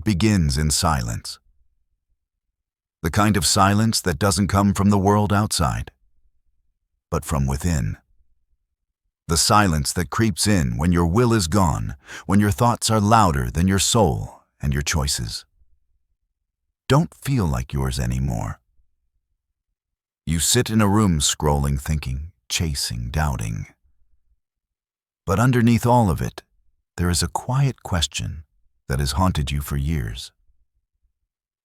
begins in silence. The kind of silence that doesn't come from the world outside, but from within. The silence that creeps in when your will is gone, when your thoughts are louder than your soul and your choices. Don't feel like yours anymore. You sit in a room scrolling, thinking, chasing, doubting. But underneath all of it, there is a quiet question that has haunted you for years.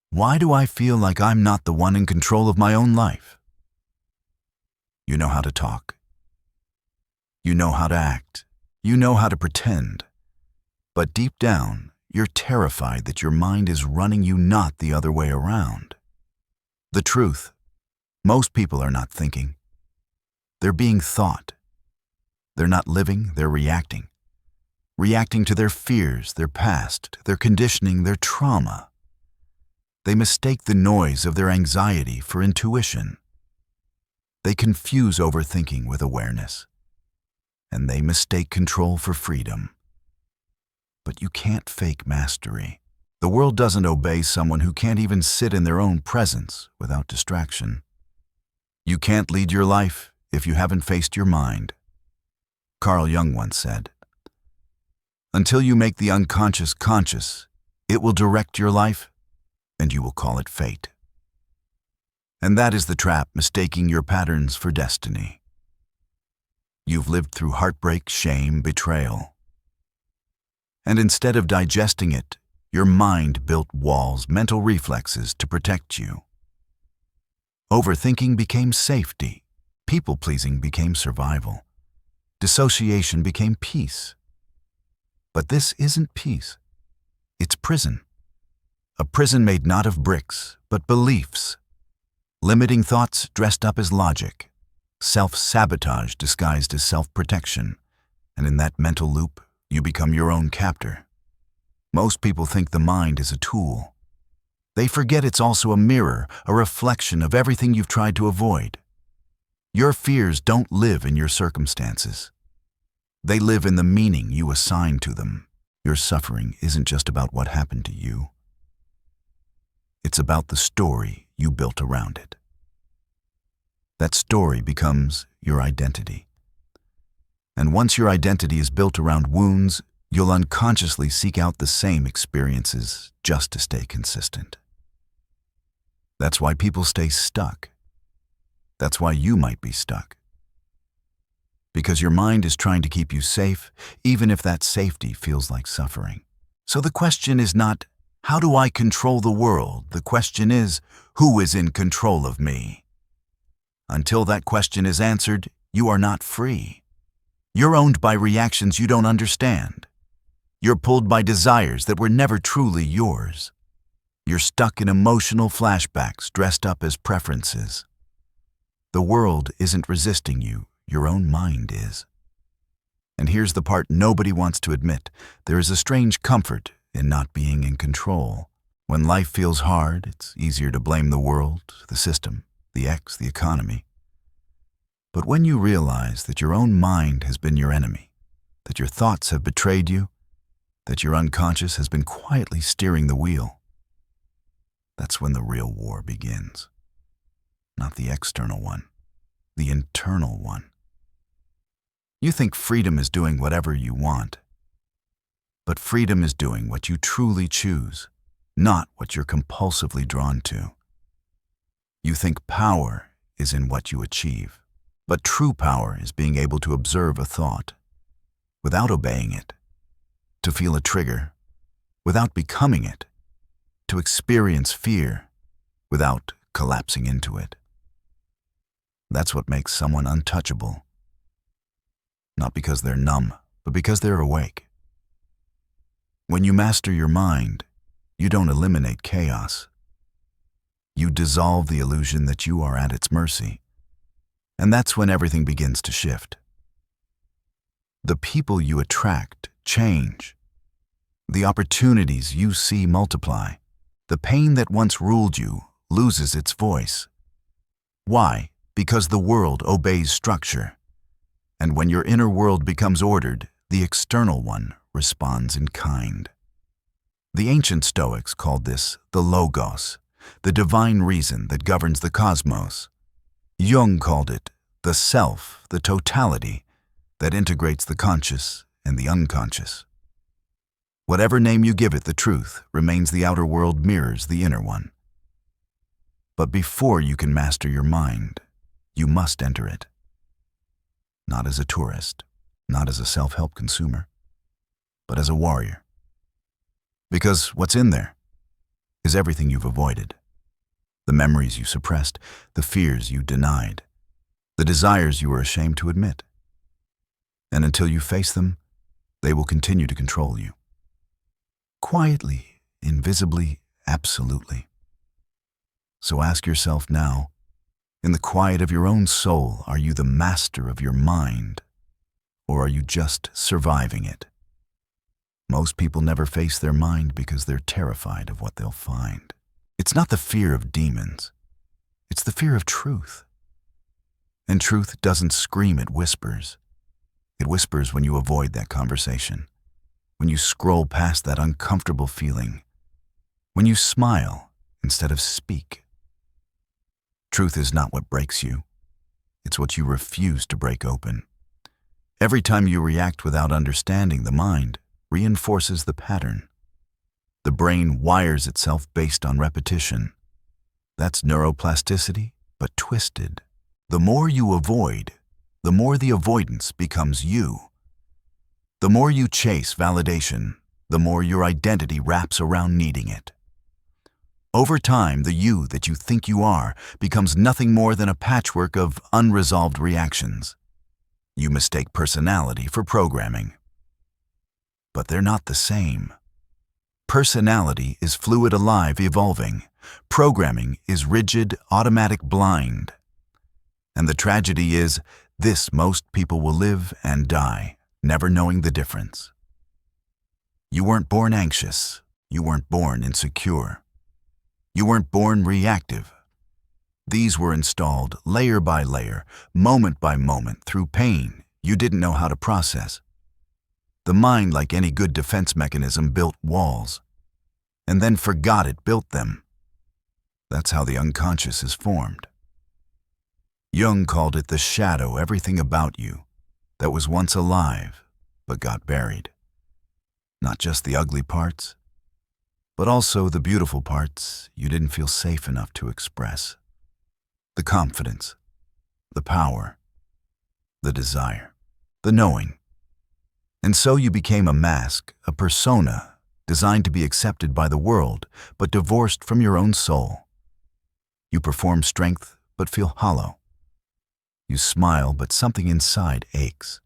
Why do I feel like I'm not the one in control of my own life? You know how to talk. You know how to act. You know how to pretend. But deep down, you're terrified that your mind is running you, not the other way around. The truth, most people are not thinking. They're being thought. They're not living, they're reacting. Reacting to their fears, their past, their conditioning, their trauma. They mistake the noise of their anxiety for intuition. They confuse overthinking with awareness. And they mistake control for freedom. But you can't fake mastery. The world doesn't obey someone who can't even sit in their own presence without distraction. You can't lead your life if you haven't faced your mind. Carl Jung once said, "Until you make the unconscious conscious, it will direct your life, and you will call it fate." And that is the trap, mistaking your patterns for destiny. You've lived through heartbreak, shame, betrayal. And instead of digesting it, your mind built walls, mental reflexes to protect you. Overthinking became safety. People-pleasing became survival. Dissociation became peace. But this isn't peace. It's prison. A prison made not of bricks, but beliefs. Limiting thoughts dressed up as logic. Self-sabotage disguised as self-protection. And in that mental loop, you become your own captor. Most people think the mind is a tool. They forget it's also a mirror, a reflection of everything you've tried to avoid. Your fears don't live in your circumstances. They live in the meaning you assign to them. Your suffering isn't just about what happened to you. It's about the story you built around it. That story becomes your identity. And once your identity is built around wounds, you'll unconsciously seek out the same experiences just to stay consistent. That's why people stay stuck. That's why you might be stuck. Because your mind is trying to keep you safe, even if that safety feels like suffering. So the question is not, how do I control the world? The question is, who is in control of me? Until that question is answered, you are not free. You're owned by reactions you don't understand. You're pulled by desires that were never truly yours. You're stuck in emotional flashbacks dressed up as preferences. The world isn't resisting you, your own mind is. And here's the part nobody wants to admit. There is a strange comfort in not being in control. When life feels hard, it's easier to blame the world, the system, the ex, the economy. But when you realize that your own mind has been your enemy, that your thoughts have betrayed you, that your unconscious has been quietly steering the wheel, that's when the real war begins. Not the external one, the internal one. You think freedom is doing whatever you want, but freedom is doing what you truly choose, not what you're compulsively drawn to. You think power is in what you achieve, but true power is being able to observe a thought without obeying it, to feel a trigger without becoming it, to experience fear without collapsing into it. That's what makes someone untouchable. Not because they're numb, but because they're awake. When you master your mind, you don't eliminate chaos. You dissolve the illusion that you are at its mercy. And that's when everything begins to shift. The people you attract change. The opportunities you see multiply. The pain that once ruled you loses its voice. Why? Because the world obeys structure. And when your inner world becomes ordered, the external one responds in kind. The ancient Stoics called this the logos, the divine reason that governs the cosmos. Jung called it the self, the totality that integrates the conscious and the unconscious. Whatever name you give it, the truth remains the outer world mirrors the inner one. But before you can master your mind, you must enter it. Not as a tourist, not as a self-help consumer, but as a warrior. Because what's in there is everything you've avoided. The memories you suppressed, the fears you denied, the desires you were ashamed to admit. And until you face them, they will continue to control you. Quietly, invisibly, absolutely. So ask yourself now, in the quiet of your own soul, are you the master of your mind, or are you just surviving it? Most people never face their mind because they're terrified of what they'll find. It's not the fear of demons, it's the fear of truth. And truth doesn't scream, it whispers. It whispers when you avoid that conversation, when you scroll past that uncomfortable feeling, when you smile instead of speak. Truth is not what breaks you, it's what you refuse to break open. Every time you react without understanding, the mind reinforces the pattern. The brain wires itself based on repetition. That's neuroplasticity, but twisted. The more you avoid, the more the avoidance becomes you. The more you chase validation, the more your identity wraps around needing it. Over time, the you that you think you are becomes nothing more than a patchwork of unresolved reactions. You mistake personality for programming. But they're not the same. Personality is fluid, alive, evolving. Programming is rigid, automatic, blind. And the tragedy is, this most people will live and die, never knowing the difference. You weren't born anxious. You weren't born insecure. You weren't born reactive. These were installed layer by layer, moment by moment, through pain you didn't know how to process. The mind, like any good defense mechanism, built walls, and then forgot it built them. That's how the unconscious is formed. Jung called it the shadow, everything about you that was once alive but got buried. Not just the ugly parts, but also the beautiful parts you didn't feel safe enough to express. The confidence, the power, the desire, the knowing. And so you became a mask, a persona, designed to be accepted by the world, but divorced from your own soul. You perform strength, but feel hollow. You smile, but something inside aches.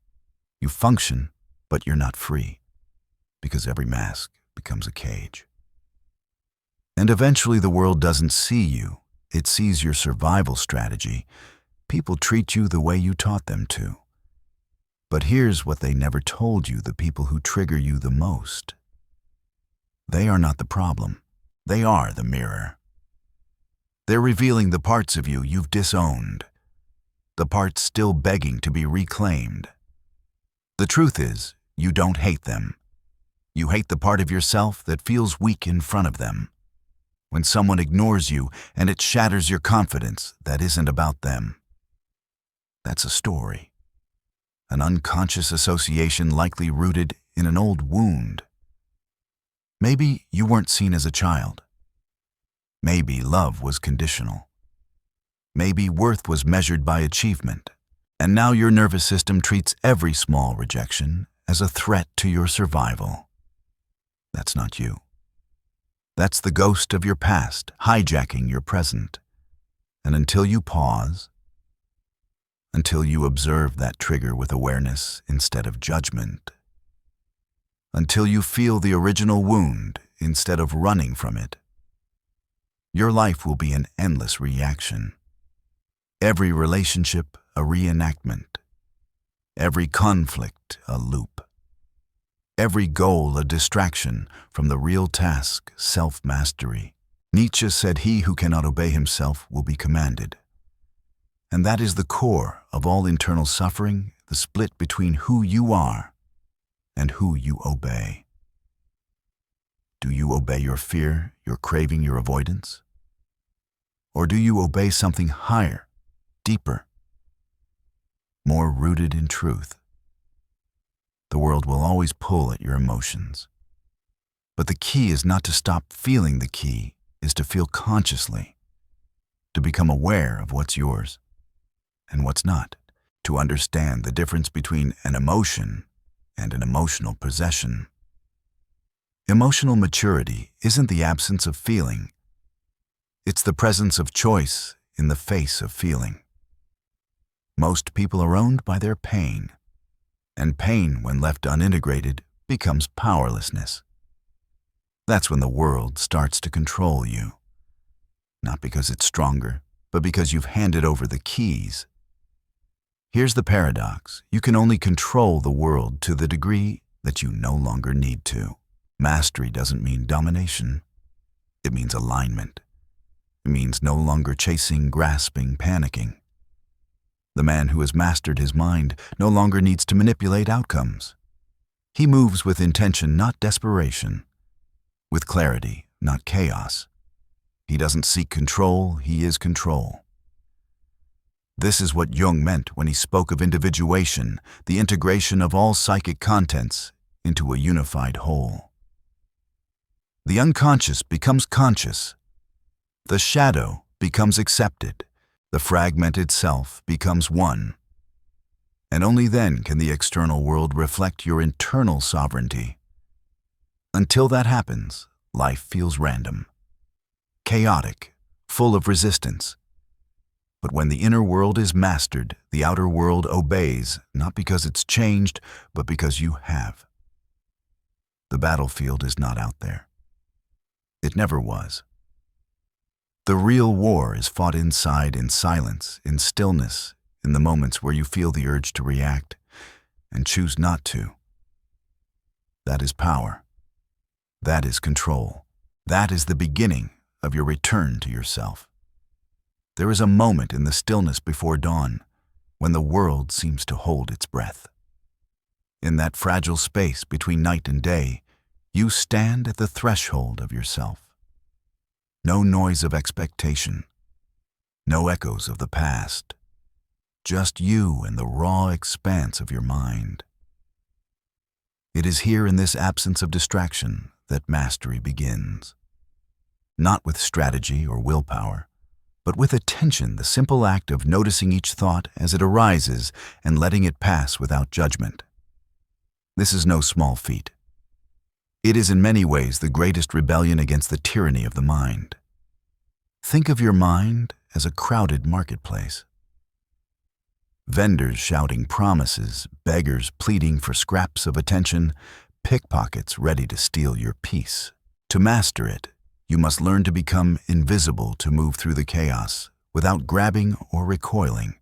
You function, but you're not free, because every mask becomes a cage. And eventually the world doesn't see you, it sees your survival strategy. People treat you the way you taught them to. But here's what they never told you, the people who trigger you the most. They are not the problem. They are the mirror. They're revealing the parts of you you've disowned, the parts still begging to be reclaimed. The truth is, you don't hate them. You hate the part of yourself that feels weak in front of them. When someone ignores you and it shatters your confidence, that isn't about them. That's a story. An unconscious association likely rooted in an old wound. Maybe you weren't seen as a child. Maybe love was conditional. Maybe worth was measured by achievement. And now your nervous system treats every small rejection as a threat to your survival. That's not you. That's the ghost of your past, hijacking your present. And until you pause, until you observe that trigger with awareness instead of judgment, until you feel the original wound instead of running from it, your life will be an endless reaction. Every relationship a reenactment. Every conflict a loop. Every goal a distraction from the real task, self-mastery. Nietzsche said, "He who cannot obey himself will be commanded." And that is the core of all internal suffering, the split between who you are and who you obey. Do you obey your fear, your craving, your avoidance? Or do you obey something higher, deeper, more rooted in truth? The world will always pull at your emotions. But the key is not to stop feeling. The key is to feel consciously, to become aware of what's yours and what's not, to understand the difference between an emotion and an emotional possession. Emotional maturity isn't the absence of feeling. It's the presence of choice in the face of feeling. Most people are owned by their pain, and pain, when left unintegrated, becomes powerlessness. That's when the world starts to control you. Not because it's stronger, but because you've handed over the keys. Here's the paradox. You can only control the world to the degree that you no longer need to. Mastery doesn't mean domination. It means alignment. It means no longer chasing, grasping, panicking. The man who has mastered his mind no longer needs to manipulate outcomes. He moves with intention, not desperation. With clarity, not chaos. He doesn't seek control, he is control. This is what Jung meant when he spoke of individuation, the integration of all psychic contents into a unified whole. The unconscious becomes conscious. The shadow becomes accepted. The fragmented self becomes one. And only then can the external world reflect your internal sovereignty. Until that happens, life feels random, chaotic, full of resistance. But when the inner world is mastered, the outer world obeys, not because it's changed, but because you have. The battlefield is not out there. It never was. The real war is fought inside, in silence, in stillness, in the moments where you feel the urge to react and choose not to. That is power. That is control. That is the beginning of your return to yourself. There is a moment in the stillness before dawn when the world seems to hold its breath. In that fragile space between night and day, you stand at the threshold of yourself. No noise of expectation, no echoes of the past, just you and the raw expanse of your mind. It is here in this absence of distraction that mastery begins. Not with strategy or willpower, but with attention, the simple act of noticing each thought as it arises and letting it pass without judgment. This is no small feat. It is in many ways the greatest rebellion against the tyranny of the mind. Think of your mind as a crowded marketplace. Vendors shouting promises, beggars pleading for scraps of attention, pickpockets ready to steal your peace. To master it, you must learn to become invisible, to move through the chaos without grabbing or recoiling.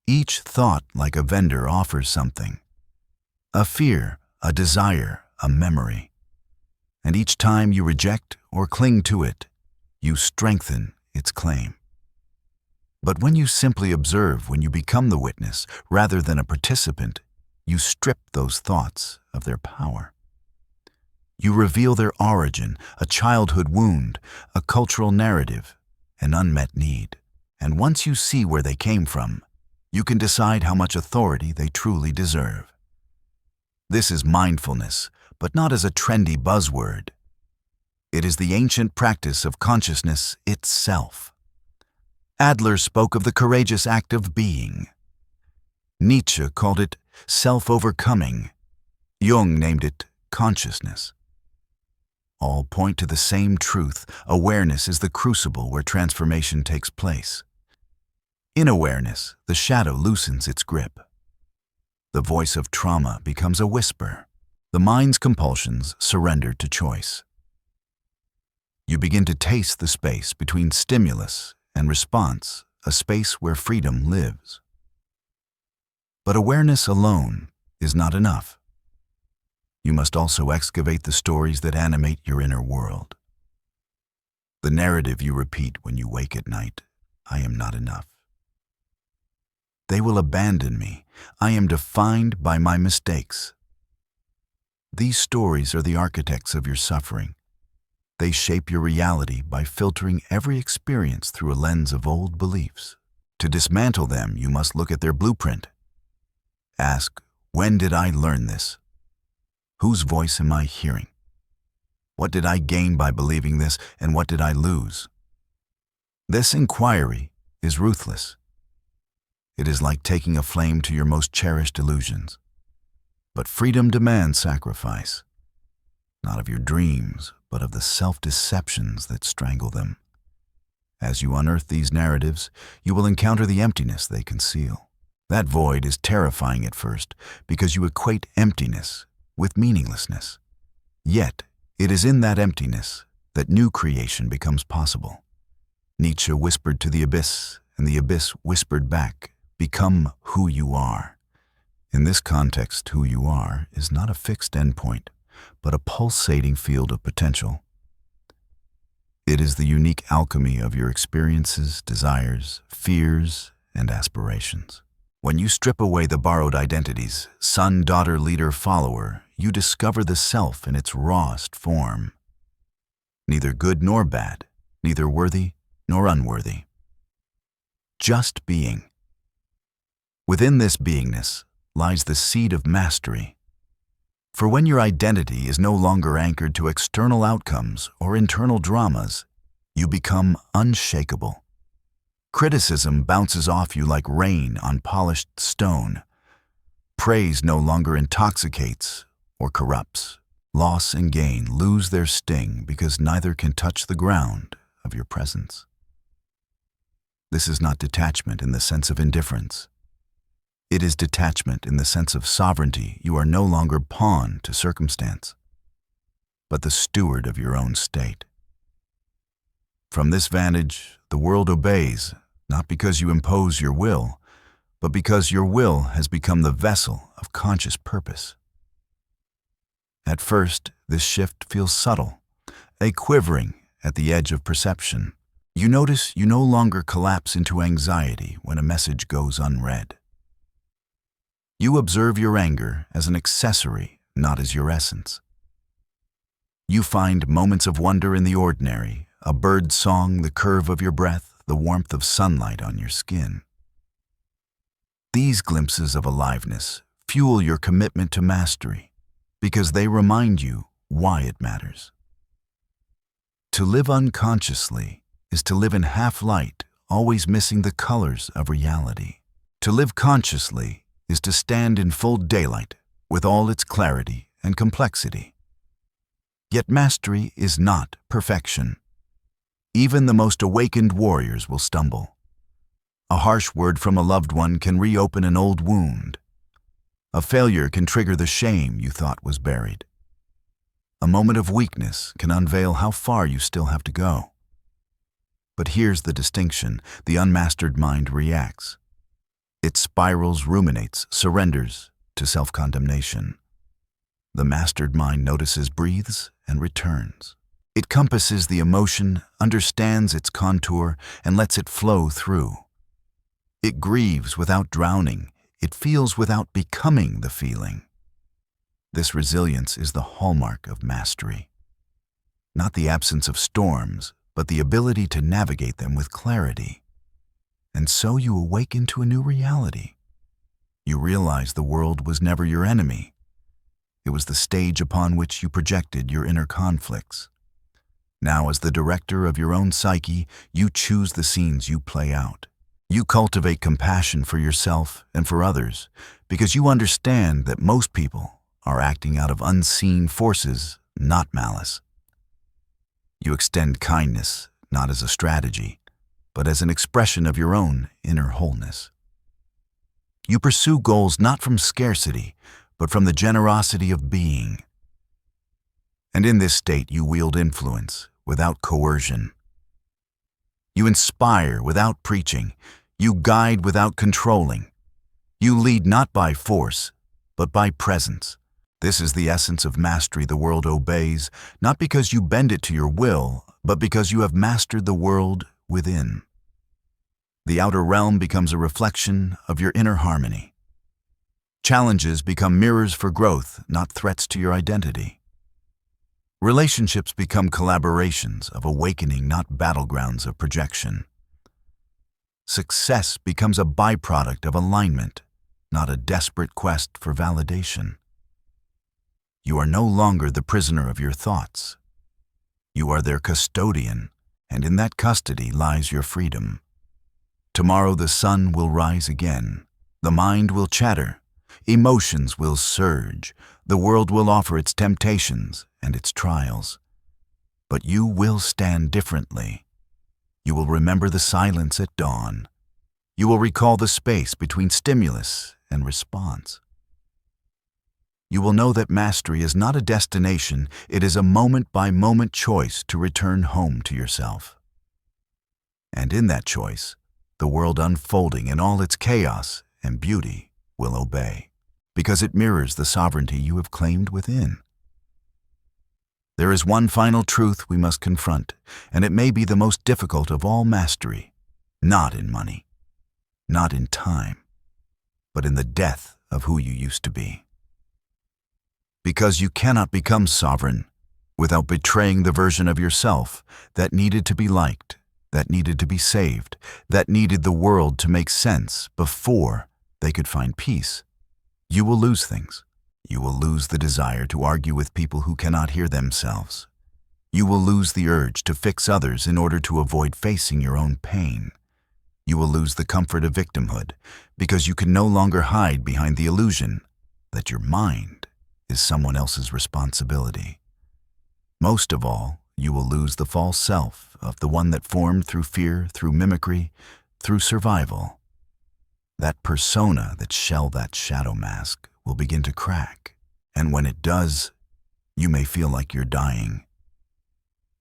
Each thought, like a vendor, offers something. A fear, a desire, a memory. And each time you reject or cling to it, you strengthen its claim. But when you simply observe, when you become the witness rather than a participant, you strip those thoughts of their power. You reveal their origin, a childhood wound, a cultural narrative, an unmet need. And once you see where they came from, you can decide how much authority they truly deserve. This is mindfulness, but not as a trendy buzzword. It is the ancient practice of consciousness itself. Adler spoke of the courageous act of being. Nietzsche called it self-overcoming. Jung named it consciousness. All point to the same truth: awareness is the crucible where transformation takes place. In awareness, the shadow loosens its grip. The voice of trauma becomes a whisper. The mind's compulsions surrender to choice. You begin to taste the space between stimulus and response, a space where freedom lives. But awareness alone is not enough. You must also excavate the stories that animate your inner world. The narrative you repeat when you wake at night: I am not enough. They will abandon me. I am defined by my mistakes. These stories are the architects of your suffering. They shape your reality by filtering every experience through a lens of old beliefs. To dismantle them, you must look at their blueprint. Ask, when did I learn this? Whose voice am I hearing? What did I gain by believing this, and what did I lose? This inquiry is ruthless. It is like taking a flame to your most cherished illusions. But freedom demands sacrifice, not of your dreams, but of the self-deceptions that strangle them. As you unearth these narratives, you will encounter the emptiness they conceal. That void is terrifying at first because you equate emptiness with meaninglessness. Yet, it is in that emptiness that new creation becomes possible. Nietzsche whispered to the abyss, and the abyss whispered back, "Become who you are." In this context, who you are is not a fixed endpoint, but a pulsating field of potential. It is the unique alchemy of your experiences, desires, fears, and aspirations. When you strip away the borrowed identities, son, daughter, leader, follower, you discover the self in its rawest form. Neither good nor bad, neither worthy nor unworthy. Just being. Within this beingness lies the seed of mastery. For when your identity is no longer anchored to external outcomes or internal dramas, you become unshakable. Criticism bounces off you like rain on polished stone. Praise no longer intoxicates or corrupts. Loss and gain lose their sting because neither can touch the ground of your presence. This is not detachment in the sense of indifference. It is detachment in the sense of sovereignty. You are no longer pawn to circumstance, but the steward of your own state. From this vantage, the world obeys, not because you impose your will, but because your will has become the vessel of conscious purpose. At first, this shift feels subtle, a quivering at the edge of perception. You notice you no longer collapse into anxiety when a message goes unread. You observe your anger as an accessory, not as your essence. You find moments of wonder in the ordinary, a bird's song, the curve of your breath, the warmth of sunlight on your skin. These glimpses of aliveness fuel your commitment to mastery because they remind you why it matters. To live unconsciously is to live in half-light, always missing the colors of reality. To live consciously is to stand in full daylight with all its clarity and complexity. Yet mastery is not perfection. Even the most awakened warriors will stumble. A harsh word from a loved one can reopen an old wound. A failure can trigger the shame you thought was buried. A moment of weakness can unveil how far you still have to go. But here's the distinction: the unmastered mind reacts. It spirals, ruminates, surrenders to self-condemnation. The mastered mind notices, breathes, and returns. It compasses the emotion, understands its contour, and lets it flow through. It grieves without drowning. It feels without becoming the feeling. This resilience is the hallmark of mastery. Not the absence of storms, but the ability to navigate them with clarity. And so you awaken to a new reality. You realize the world was never your enemy. It was the stage upon which you projected your inner conflicts. Now, as the director of your own psyche, you choose the scenes you play out. You cultivate compassion for yourself and for others because you understand that most people are acting out of unseen forces, not malice. You extend kindness not as a strategy, but as an expression of your own inner wholeness. You pursue goals not from scarcity, but from the generosity of being. And in this state, you wield influence without coercion. You inspire without preaching. You guide without controlling. You lead not by force, but by presence. This is the essence of mastery the world obeys, not because you bend it to your will, but because you have mastered the world within. The outer realm becomes a reflection of your inner harmony. Challenges become mirrors for growth, not threats to your identity. Relationships become collaborations of awakening, not battlegrounds of projection. Success becomes a byproduct of alignment, not a desperate quest for validation. You are no longer the prisoner of your thoughts. You are their custodian, and in that custody lies your freedom. Tomorrow the sun will rise again. The mind will chatter. Emotions will surge. The world will offer its temptations and its trials. But you will stand differently. You will remember the silence at dawn. You will recall the space between stimulus and response. You will know that mastery is not a destination, it is a moment-by-moment choice to return home to yourself. And in that choice, the world unfolding in all its chaos and beauty will obey, because it mirrors the sovereignty you have claimed within. There is one final truth we must confront, and it may be the most difficult of all mastery, not in money, not in time, but in the death of who you used to be. Because you cannot become sovereign without betraying the version of yourself that needed to be liked, that needed to be saved, that needed the world to make sense before they could find peace. You will lose things. You will lose the desire to argue with people who cannot hear themselves. You will lose the urge to fix others in order to avoid facing your own pain. You will lose the comfort of victimhood because you can no longer hide behind the illusion that your mind is someone else's responsibility. Most of all, you will lose the false self of the one that formed through fear, through mimicry, through survival. That persona that shell that shadow mask will begin to crack, and when it does, you may feel like you're dying.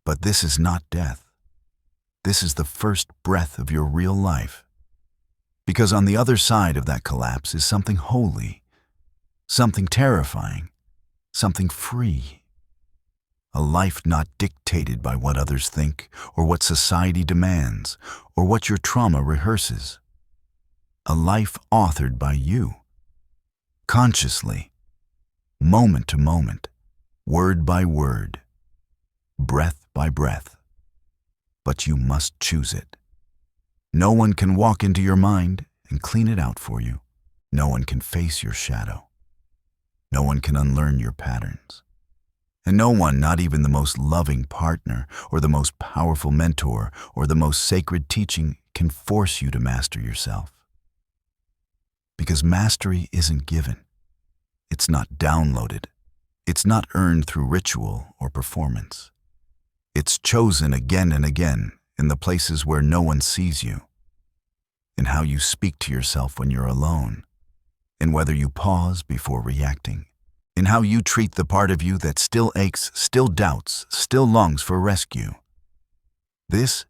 But this is not death. This is the first breath of your real life. Because on the other side of that collapse is something holy, something terrifying, something free. A life not dictated by what others think, or what society demands, or what your trauma rehearses. A life authored by you. Consciously, moment to moment, word by word, breath by breath. But you must choose it. No one can walk into your mind and clean it out for you. No one can face your shadow. No one can unlearn your patterns. And no one, not even the most loving partner, or the most powerful mentor, or the most sacred teaching, can force you to master yourself. Because mastery isn't given. It's not downloaded. It's not earned through ritual or performance. It's chosen again and again in the places where no one sees you, in how you speak to yourself when you're alone, in whether you pause before reacting, in how you treat the part of you that still aches, still doubts, still longs for rescue. This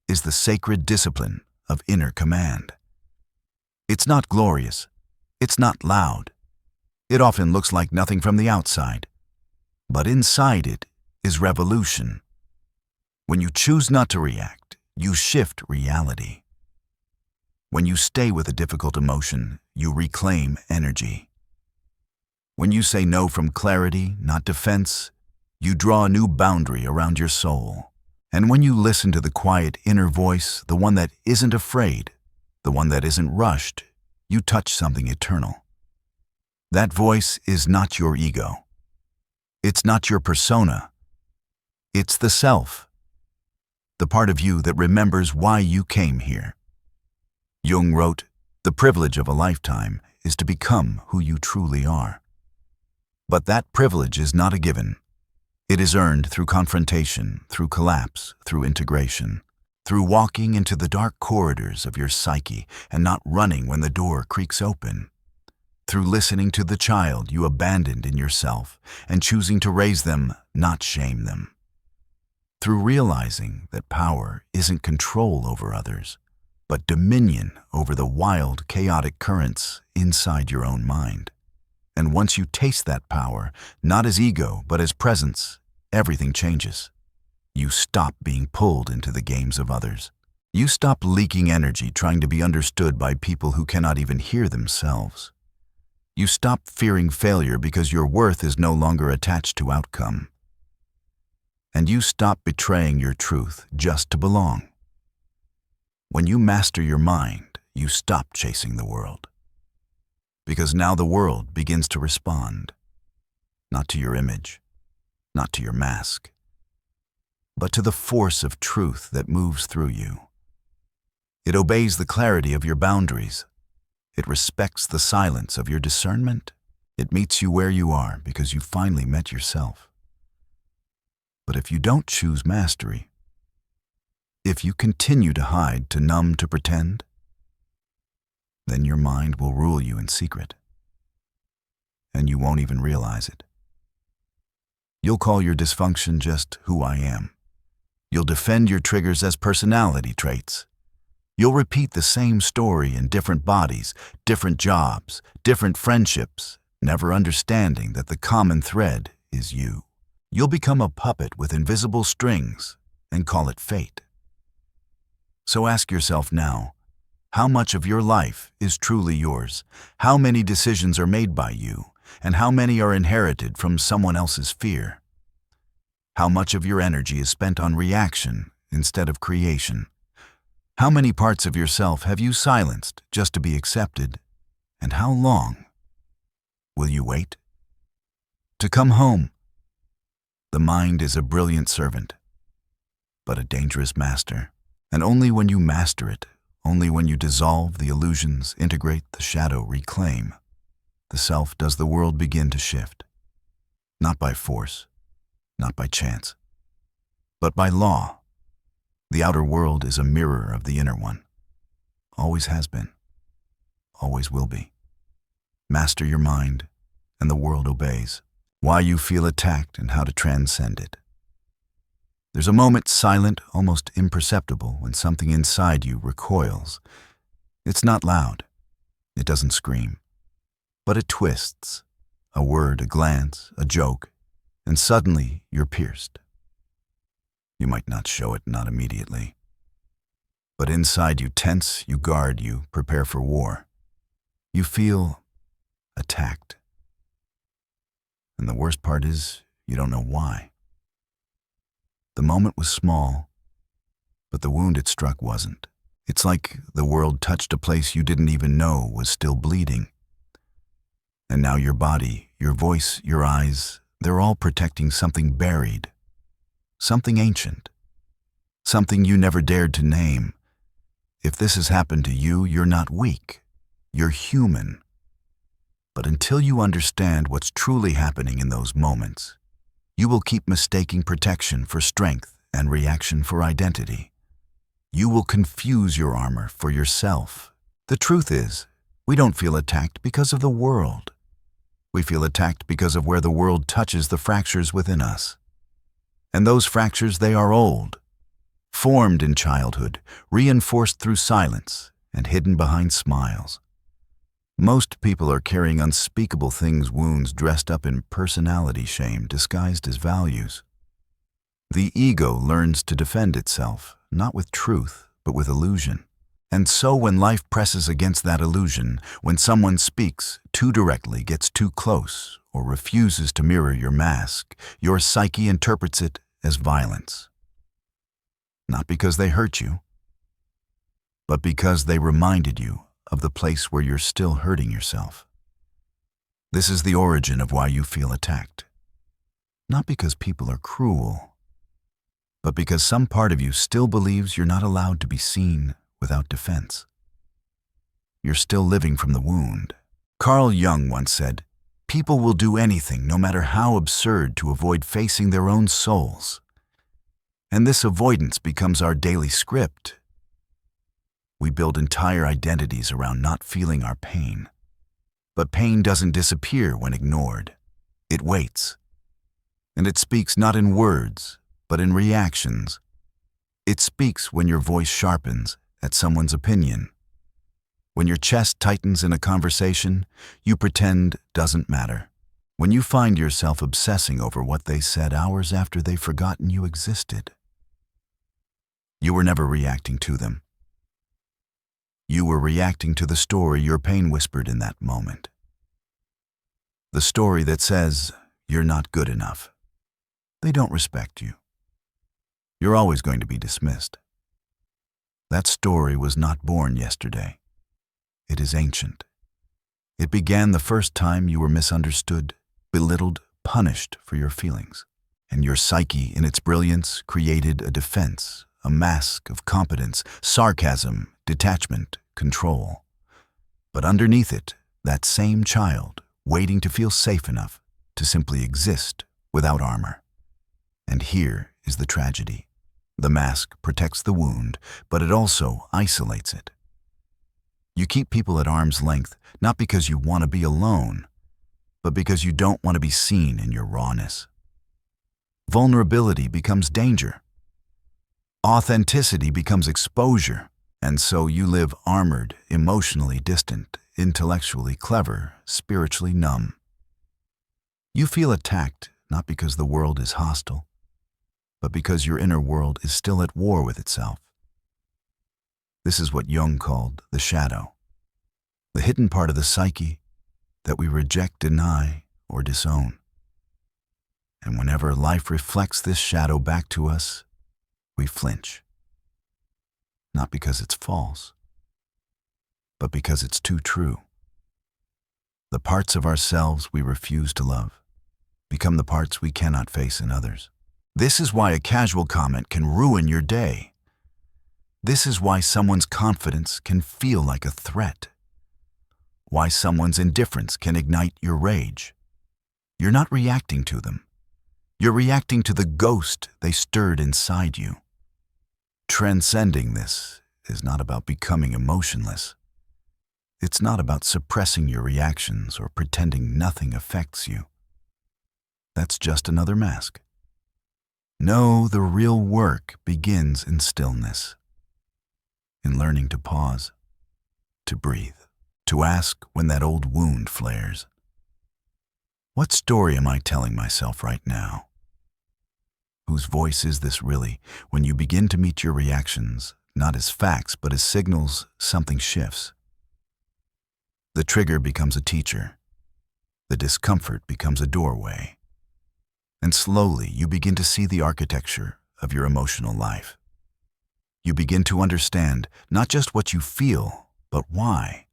is the sacred discipline of inner command. It's not glorious. It's not loud. It often looks like nothing from the outside. But inside it is revolution. When you choose not to react, you shift reality. When you stay with a difficult emotion, you reclaim energy. When you say no from clarity, not defense, you draw a new boundary around your soul. And when you listen to the quiet inner voice, the one that isn't afraid, the one that isn't rushed, you touch something eternal. That voice is not your ego. It's not your persona. It's the self, the part of you that remembers why you came here. Jung wrote, "The privilege of a lifetime is to become who you truly are." But that privilege is not a given. It is earned through confrontation, through collapse, through integration, through walking into the dark corridors of your psyche and not running when the door creaks open, through listening to the child you abandoned in yourself and choosing to raise them, not shame them, through realizing that power isn't control over others, but dominion over the wild, chaotic currents inside your own mind. And once you taste that power, not as ego, but as presence, everything changes. You stop being pulled into the games of others. You stop leaking energy trying to be understood by people who cannot even hear themselves. You stop fearing failure because your worth is no longer attached to outcome. And you stop betraying your truth just to belong. When you master your mind, you stop chasing the world. Because now the world begins to respond, not to your image, not to your mask, but to the force of truth that moves through you. It obeys the clarity of your boundaries. It respects the silence of your discernment. It meets you where you are because you finally met yourself. But if you don't choose mastery, if you continue to hide, to numb, to pretend, then your mind will rule you in secret, and you won't even realize it. You'll call your dysfunction just who I am. You'll defend your triggers as personality traits. You'll repeat the same story in different bodies, different jobs, different friendships, never understanding that the common thread is you. You'll become a puppet with invisible strings and call it fate. So ask yourself now, how much of your life is truly yours? How many decisions are made by you? And how many are inherited from someone else's fear? How much of your energy is spent on reaction instead of creation? How many parts of yourself have you silenced just to be accepted? And how long will you wait? To come home. The mind is a brilliant servant, but a dangerous master. And only when you master it, only when you dissolve the illusions, integrate the shadow, reclaim the self, does the world begin to shift. Not by force, not by chance, but by law. The outer world is a mirror of the inner one. Always has been, always will be. Master your mind, and the world obeys. Why you feel attacked and how to transcend it. There's a moment silent, almost imperceptible, when something inside you recoils. It's not loud. It doesn't scream. But it twists. A word, a glance, a joke, and suddenly you're pierced. You might not show it, not immediately. But inside you tense, you guard, you prepare for war. You feel attacked. And the worst part is, you don't know why. The moment was small, but the wound it struck wasn't. It's like the world touched a place you didn't even know was still bleeding. And now your body, your voice, your eyes, they're all protecting something buried, something ancient, something you never dared to name. If this has happened to you, you're not weak, you're human. But until you understand what's truly happening in those moments, you will keep mistaking protection for strength and reaction for identity. You will confuse your armor for yourself. The truth is, we don't feel attacked because of the world. We feel attacked because of where the world touches the fractures within us. And those fractures, they are old, formed in childhood, reinforced through silence, and hidden behind smiles. Most people are carrying unspeakable things, wounds dressed up in personality shame, disguised as values. The ego learns to defend itself, not with truth, but with illusion. And so when life presses against that illusion, when someone speaks too directly, gets too close, or refuses to mirror your mask, your psyche interprets it as violence. Not because they hurt you, but because they reminded you of the place where you're still hurting yourself. This is the origin of why you feel attacked. Not because people are cruel, but because some part of you still believes you're not allowed to be seen without defense. You're still living from the wound. Carl Jung once said, "People will do anything, no matter how absurd, to avoid facing their own souls." And this avoidance becomes our daily script. We build entire identities around not feeling our pain. But pain doesn't disappear when ignored. It waits. And it speaks not in words, but in reactions. It speaks when your voice sharpens at someone's opinion. When your chest tightens in a conversation, you pretend doesn't matter. When you find yourself obsessing over what they said hours after they've forgotten you existed. You were never reacting to them. You were reacting to the story your pain whispered in that moment. The story that says you're not good enough. They don't respect you. You're always going to be dismissed. That story was not born yesterday. It is ancient. It began the first time you were misunderstood, belittled, punished for your feelings. And your psyche, in its brilliance, created a defense, a mask of competence, sarcasm, detachment, control. But underneath it, that same child, waiting to feel safe enough to simply exist without armor. And here is the tragedy. The mask protects the wound, but it also isolates it. You keep people at arm's length, not because you want to be alone, but because you don't want to be seen in your rawness. Vulnerability becomes danger. Authenticity becomes exposure, and so you live armored, emotionally distant, intellectually clever, spiritually numb. You feel attacked not because the world is hostile, but because your inner world is still at war with itself. This is what Jung called the shadow, the hidden part of the psyche that we reject, deny, or disown. And whenever life reflects this shadow back to us, we flinch. Not because it's false, but because it's too true. The parts of ourselves we refuse to love become the parts we cannot face in others. This is why a casual comment can ruin your day. This is why someone's confidence can feel like a threat. Why someone's indifference can ignite your rage. You're not reacting to them. You're reacting to the ghost they stirred inside you. Transcending this is not about becoming emotionless. It's not about suppressing your reactions or pretending nothing affects you. That's just another mask. No, the real work begins in stillness, in learning to pause, to breathe, to ask when that old wound flares. What story am I telling myself right now? Whose voice is this really when you begin to meet your reactions, not as facts, but as signals something shifts? The trigger becomes a teacher. The discomfort becomes a doorway. And slowly you begin to see the architecture of your emotional life. You begin to understand not just what you feel, but why.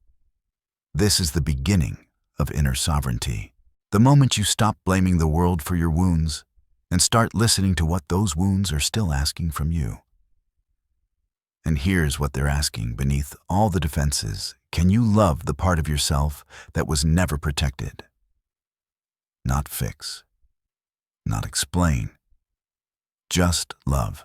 This is the beginning of inner sovereignty. The moment you stop blaming the world for your wounds and start listening to what those wounds are still asking from you. And here's what they're asking beneath all the defenses. Can you love the part of yourself that was never protected? Not fix. Not explain. Just love.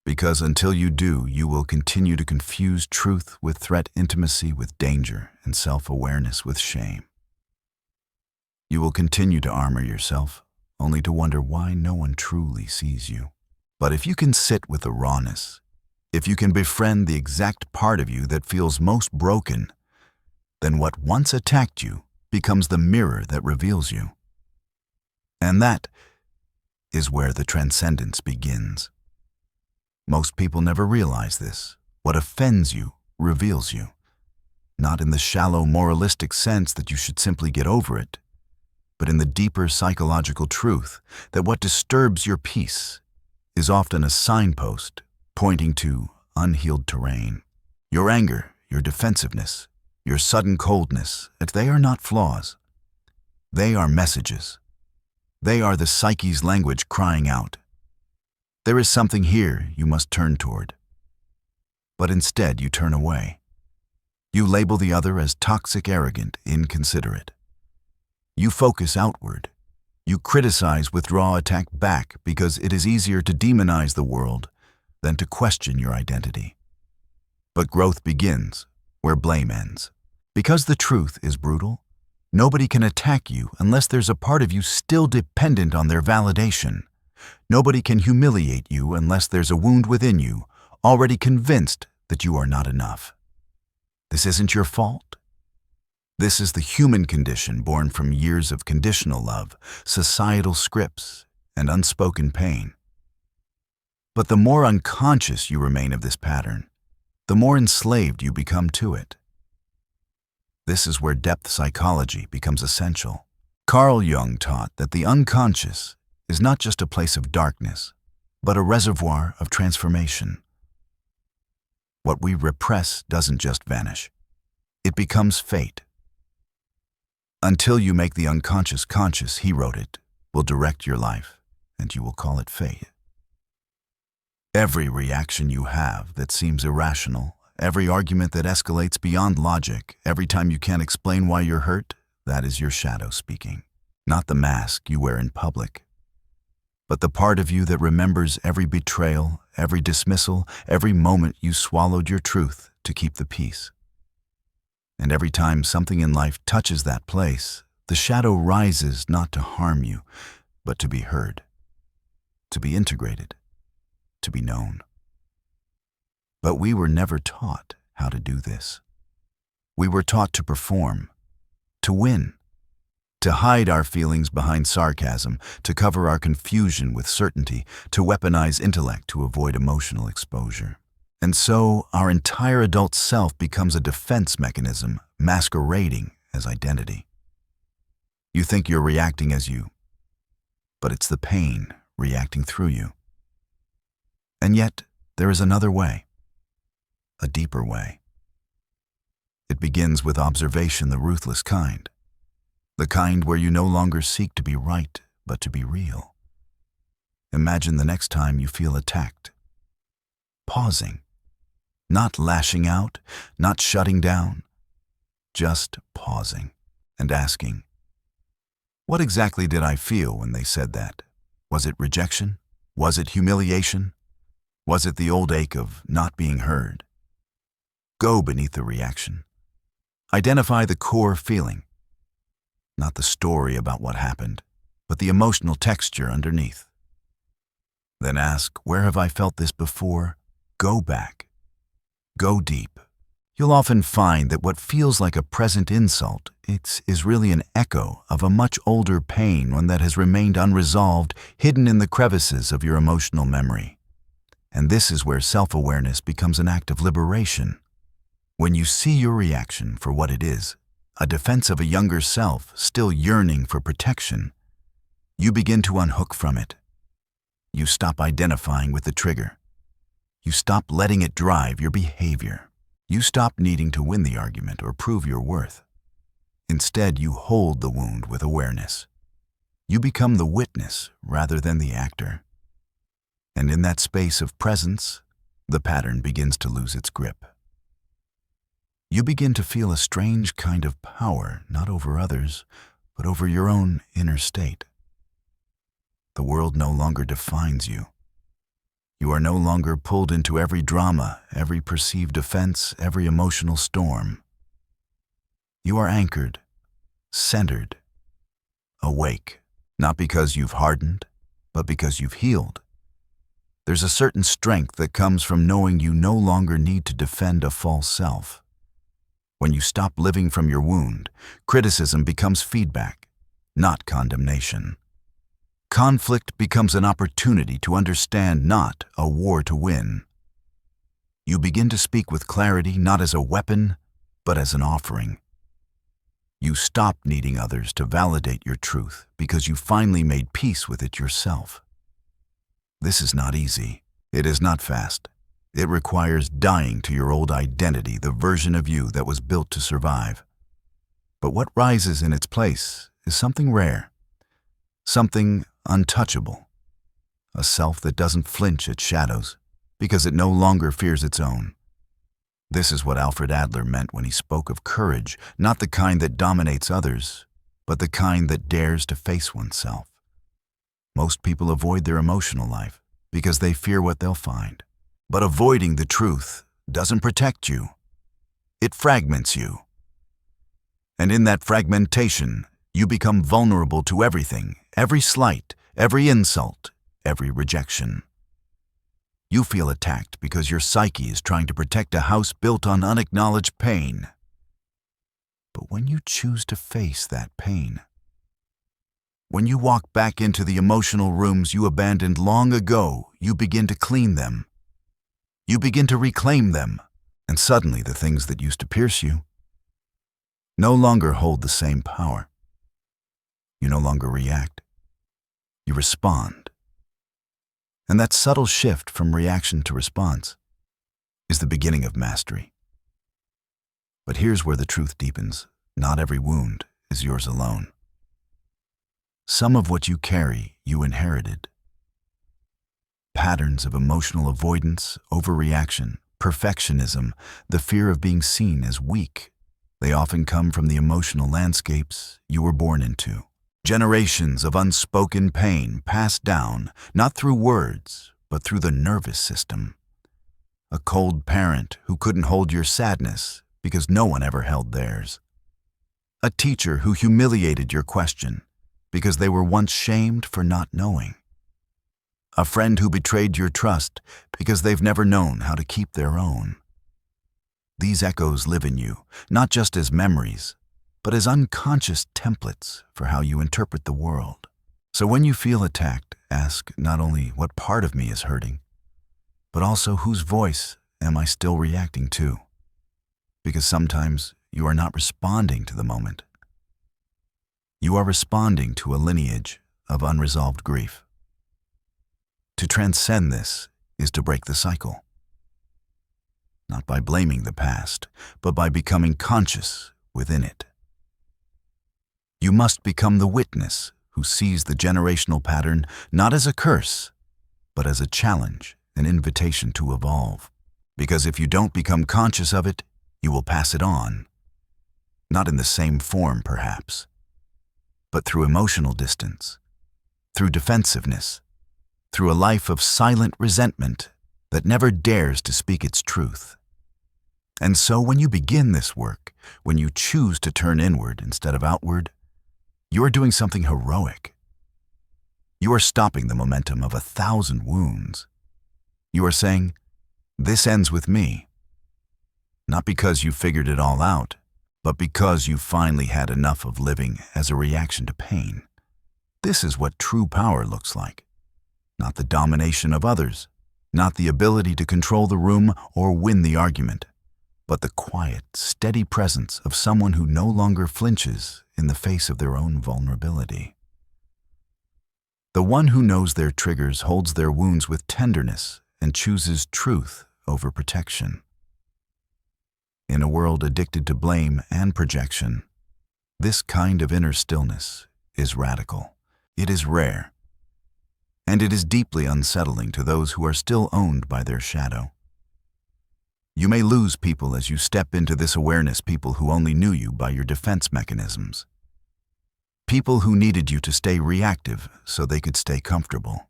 Because until you do, you will continue to confuse truth with threat, intimacy with danger, and self-awareness with shame. You will continue to armor yourself, only to wonder why no one truly sees you. But if you can sit with the rawness, if you can befriend the exact part of you that feels most broken, then what once attacked you becomes the mirror that reveals you. And that is where the transcendence begins. Most people never realize this. What offends you reveals you. Not in the shallow moralistic sense that you should simply get over it, but in the deeper psychological truth that what disturbs your peace is often a signpost pointing to unhealed terrain. Your anger, your defensiveness, your sudden coldness, they are not flaws. They are messages. They are the psyche's language crying out. There is something here you must turn toward. But instead you turn away. You label the other as toxic, arrogant, inconsiderate. You focus outward. You criticize, withdraw, attack back because it is easier to demonize the world than to question your identity. But growth begins where blame ends. Because the truth is brutal, nobody can attack you unless there's a part of you still dependent on their validation. Nobody can humiliate you unless there's a wound within you, already convinced that you are not enough. This isn't your fault. This is the human condition born from years of conditional love, societal scripts, and unspoken pain. But the more unconscious you remain of this pattern, the more enslaved you become to it. This is where depth psychology becomes essential. Carl Jung taught that the unconscious is not just a place of darkness, but a reservoir of transformation. What we repress doesn't just vanish. It becomes fate. Until you make the unconscious conscious, he wrote, it will direct your life, and you will call it fate. Every reaction you have that seems irrational, every argument that escalates beyond logic, every time you can't explain why you're hurt, that is your shadow speaking. Not the mask you wear in public, but the part of you that remembers every betrayal, every dismissal, every moment you swallowed your truth to keep the peace. And every time something in life touches that place, the shadow rises not to harm you, but to be heard, to be integrated, to be known. But we were never taught how to do this. We were taught to perform, to win, to hide our feelings behind sarcasm, to cover our confusion with certainty, to weaponize intellect to avoid emotional exposure. And so our entire adult self becomes a defense mechanism masquerading as identity. You think you're reacting as you, but it's the pain reacting through you. And yet, there is another way, a deeper way. It begins with observation, the ruthless kind. The kind where you no longer seek to be right, but to be real. Imagine the next time you feel attacked. Pausing. Not lashing out, not shutting down. Just pausing and asking, what exactly did I feel when they said that? Was it rejection? Was it humiliation? Was it the old ache of not being heard? Go beneath the reaction. Identify the core feeling. Not the story about what happened, but the emotional texture underneath. Then ask, where have I felt this before? Go back. Go deep. You'll often find that what feels like a present insult, is really an echo of a much older pain, one that has remained unresolved, hidden in the crevices of your emotional memory. And this is where self-awareness becomes an act of liberation. When you see your reaction for what it is, a defense of a younger self still yearning for protection, you begin to unhook from it. You stop identifying with the trigger. You stop letting it drive your behavior. You stop needing to win the argument or prove your worth. Instead, you hold the wound with awareness. You become the witness rather than the actor. And in that space of presence, the pattern begins to lose its grip. You begin to feel a strange kind of power, not over others, but over your own inner state. The world no longer defines you. You are no longer pulled into every drama, every perceived offense, every emotional storm. You are anchored, centered, awake, not because you've hardened, but because you've healed. There's a certain strength that comes from knowing you no longer need to defend a false self. When you stop living from your wound, criticism becomes feedback, not condemnation. Conflict becomes an opportunity to understand, not a war to win. You begin to speak with clarity, not as a weapon, but as an offering. You stop needing others to validate your truth because you finally made peace with it yourself. This is not easy. It is not fast. It requires dying to your old identity, the version of you that was built to survive. But what rises in its place is something rare, something untouchable, a self that doesn't flinch at shadows because it no longer fears its own. This is what Alfred Adler meant when he spoke of courage, not the kind that dominates others, but the kind that dares to face oneself. Most people avoid their emotional life because they fear what they'll find. But avoiding the truth doesn't protect you. It fragments you. And in that fragmentation, you become vulnerable to everything, every slight, every insult, every rejection. You feel attacked because your psyche is trying to protect a house built on unacknowledged pain. But when you choose to face that pain, when you walk back into the emotional rooms you abandoned long ago, you begin to clean them. You begin to reclaim them, and suddenly the things that used to pierce you no longer hold the same power. You no longer react. You respond. And that subtle shift from reaction to response is the beginning of mastery. But here's where the truth deepens. Not every wound is yours alone. Some of what you carry, you inherited. Patterns of emotional avoidance, overreaction, perfectionism, the fear of being seen as weak. They often come from the emotional landscapes you were born into. Generations of unspoken pain passed down, not through words, but through the nervous system. A cold parent who couldn't hold your sadness because no one ever held theirs. A teacher who humiliated your question because they were once shamed for not knowing. A friend who betrayed your trust because they've never known how to keep their own. These echoes live in you, not just as memories, but as unconscious templates for how you interpret the world. So when you feel attacked, ask not only what part of me is hurting, but also whose voice am I still reacting to? Because sometimes you are not responding to the moment. You are responding to a lineage of unresolved grief. To transcend this is to break the cycle. Not by blaming the past, but by becoming conscious within it. You must become the witness who sees the generational pattern not as a curse, but as a challenge, an invitation to evolve. Because if you don't become conscious of it, you will pass it on. Not in the same form, perhaps, but through emotional distance, through defensiveness, through a life of silent resentment that never dares to speak its truth. And so when you begin this work, when you choose to turn inward instead of outward, you are doing something heroic. You are stopping the momentum of 1,000 wounds. You are saying, this ends with me. Not because you figured it all out, but because you finally had enough of living as a reaction to pain. This is what true power looks like. Not the domination of others, not the ability to control the room or win the argument, but the quiet, steady presence of someone who no longer flinches in the face of their own vulnerability. The one who knows their triggers holds their wounds with tenderness and chooses truth over protection. In a world addicted to blame and projection, this kind of inner stillness is radical. It is rare. And it is deeply unsettling to those who are still owned by their shadow. You may lose people as you step into this awareness, people who only knew you by your defense mechanisms. People who needed you to stay reactive so they could stay comfortable.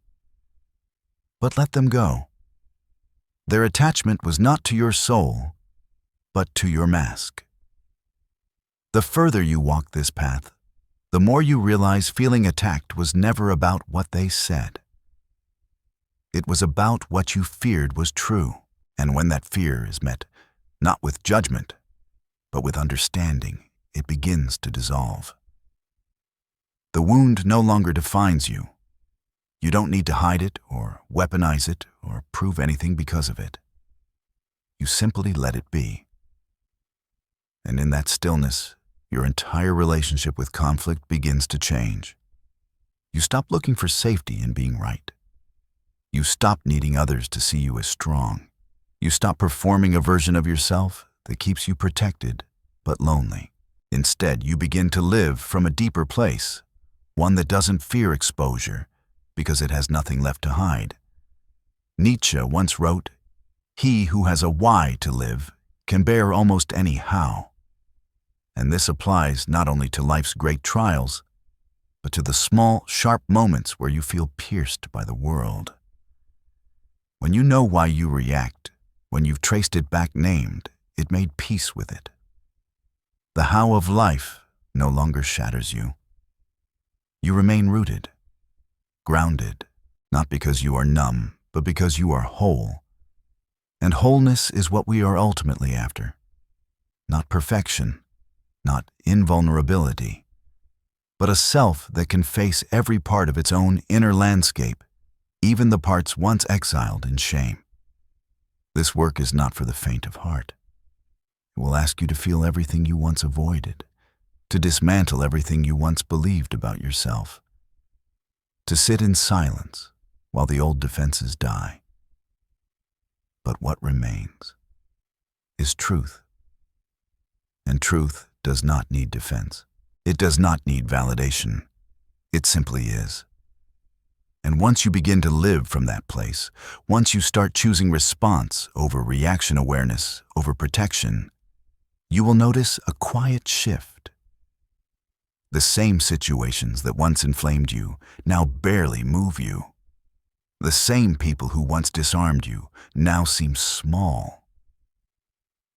But let them go. Their attachment was not to your soul, but to your mask. The further you walk this path, the more you realize feeling attacked was never about what they said. It was about what you feared was true. And when that fear is met, not with judgment, but with understanding, it begins to dissolve. The wound no longer defines you. You don't need to hide it or weaponize it or prove anything because of it. You simply let it be. And in that stillness, your entire relationship with conflict begins to change. You stop looking for safety in being right. You stop needing others to see you as strong. You stop performing a version of yourself that keeps you protected, but lonely. Instead, you begin to live from a deeper place, one that doesn't fear exposure because it has nothing left to hide. Nietzsche once wrote, "He who has a why to live can bear almost any how." And this applies not only to life's great trials, but to the small, sharp moments where you feel pierced by the world. When you know why you react, when you've traced it back named, it made peace with it. The how of life no longer shatters you. You remain rooted, grounded, not because you are numb, but because you are whole. And wholeness is what we are ultimately after. Not perfection, not invulnerability, but a self that can face every part of its own inner landscape, even the parts once exiled in shame. This work is not for the faint of heart. It will ask you to feel everything you once avoided, to dismantle everything you once believed about yourself, to sit in silence while the old defenses die. But what remains is truth. And truth does not need defense. It does not need validation. It simply is. And once you begin to live from that place, once you start choosing response over reaction awareness, over protection, you will notice a quiet shift. The same situations that once inflamed you now barely move you. The same people who once disarmed you now seem small.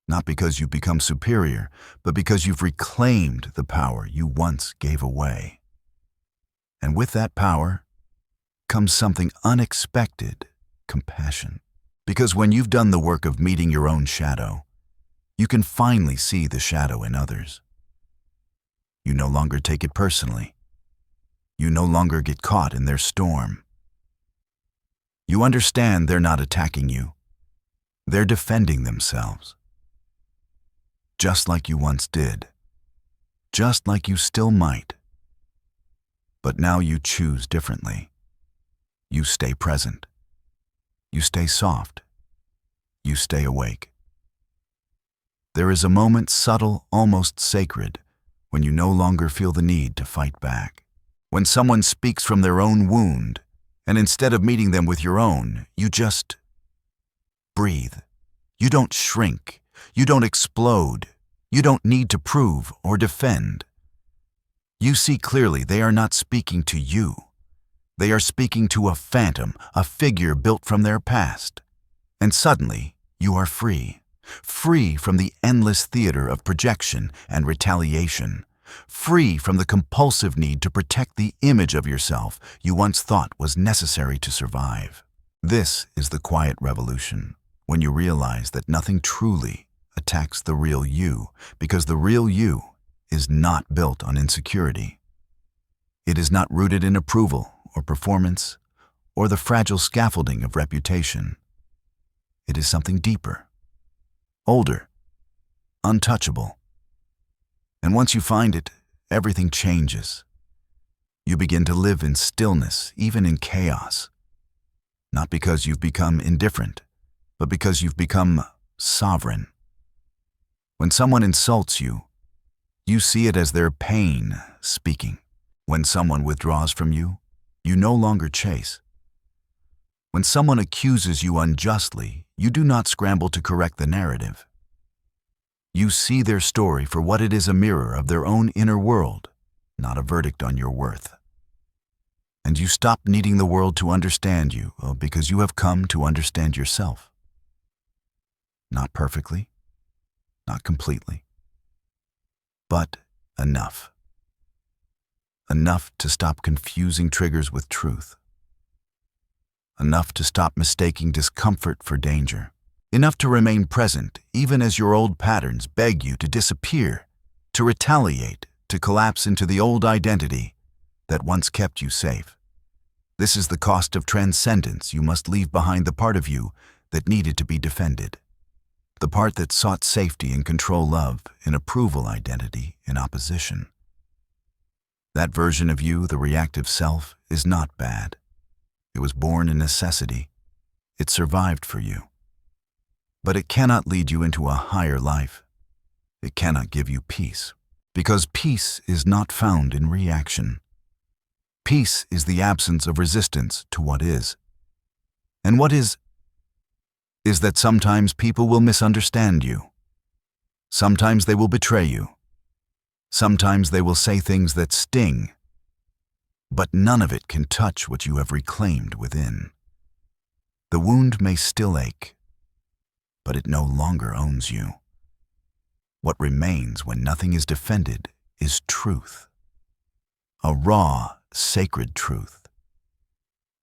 Not because you've become superior, but because you've reclaimed the power you once gave away. And with that power comes something unexpected: compassion. Because when you've done the work of meeting your own shadow, you can finally see the shadow in others. You no longer take it personally. You no longer get caught in their storm. You understand they're not attacking you. They're defending themselves. Just like you once did. Just like you still might. But now you choose differently. You stay present. You stay soft. You stay awake. There is a moment subtle, almost sacred, when you no longer feel the need to fight back. When someone speaks from their own wound, and instead of meeting them with your own, you just breathe. You don't shrink. You don't explode. You don't need to prove or defend. You see clearly they are not speaking to you. They are speaking to a phantom, a figure built from their past. And suddenly, you are free. Free from the endless theater of projection and retaliation. Free from the compulsive need to protect the image of yourself you once thought was necessary to survive. This is the quiet revolution, when you realize that nothing truly attacks the real you, because the real you is not built on insecurity. It is not rooted in approval or performance or the fragile scaffolding of reputation. It is something deeper, older, untouchable. And once you find it, everything changes. You begin to live in stillness, even in chaos. Not because you've become indifferent, but because you've become sovereign. When someone insults you, you see it as their pain speaking. When someone withdraws from you, you no longer chase. When someone accuses you unjustly, you do not scramble to correct the narrative. You see their story for what it is: a mirror of their own inner world, not a verdict on your worth. And you stop needing the world to understand you, because you have come to understand yourself. Not perfectly, not completely, but enough. Enough to stop confusing triggers with truth. Enough to stop mistaking discomfort for danger. Enough to remain present even as your old patterns beg you to disappear, to retaliate, to collapse into the old identity that once kept you safe. This is the cost of transcendence. You must leave behind the part of you that needed to be defended. The part that sought safety and control, love in approval, identity in opposition. That version of you, the reactive self, is not bad. It was born in necessity. It survived for you. But it cannot lead you into a higher life. It cannot give you peace, because peace is not found in reaction. Peace is the absence of resistance to what is. And what is that sometimes people will misunderstand you. Sometimes they will betray you. Sometimes they will say things that sting. But none of it can touch what you have reclaimed within. The wound may still ache, but it no longer owns you. What remains when nothing is defended is truth. A raw, sacred truth.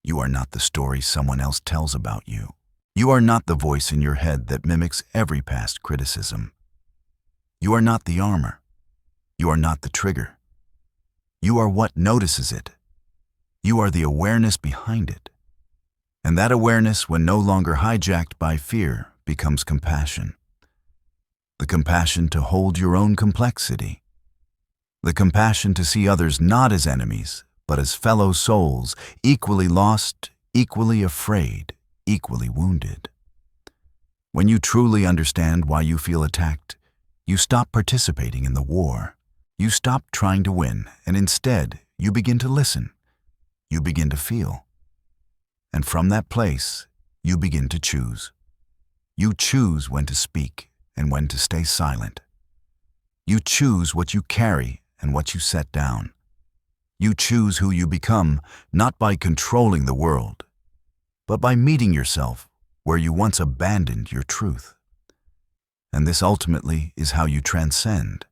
You are not the story someone else tells about you. You are not the voice in your head that mimics every past criticism. You are not the armor. You are not the trigger. You are what notices it. You are the awareness behind it. And that awareness, when no longer hijacked by fear, becomes compassion. The compassion to hold your own complexity. The compassion to see others not as enemies, but as fellow souls, equally lost, equally afraid, equally wounded. When you truly understand why you feel attacked, you stop participating in the war. You stop trying to win, and instead, you begin to listen. You begin to feel. And from that place, you begin to choose. You choose when to speak and when to stay silent. You choose what you carry and what you set down. You choose who you become, not by controlling the world, but by meeting yourself where you once abandoned your truth. And this ultimately is how you transcend,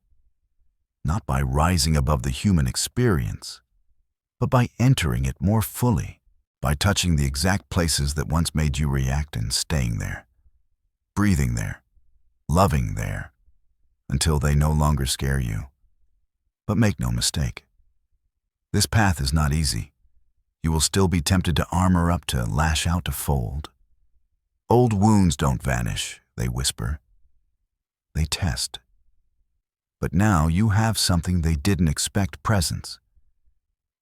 not by rising above the human experience, but by entering it more fully, by touching the exact places that once made you react and staying there, breathing there, loving there, until they no longer scare you. But make no mistake, this path is not easy. You will still be tempted to armor up, to lash out, to fold. Old wounds don't vanish, they whisper. They test. But now you have something they didn't expect: presence.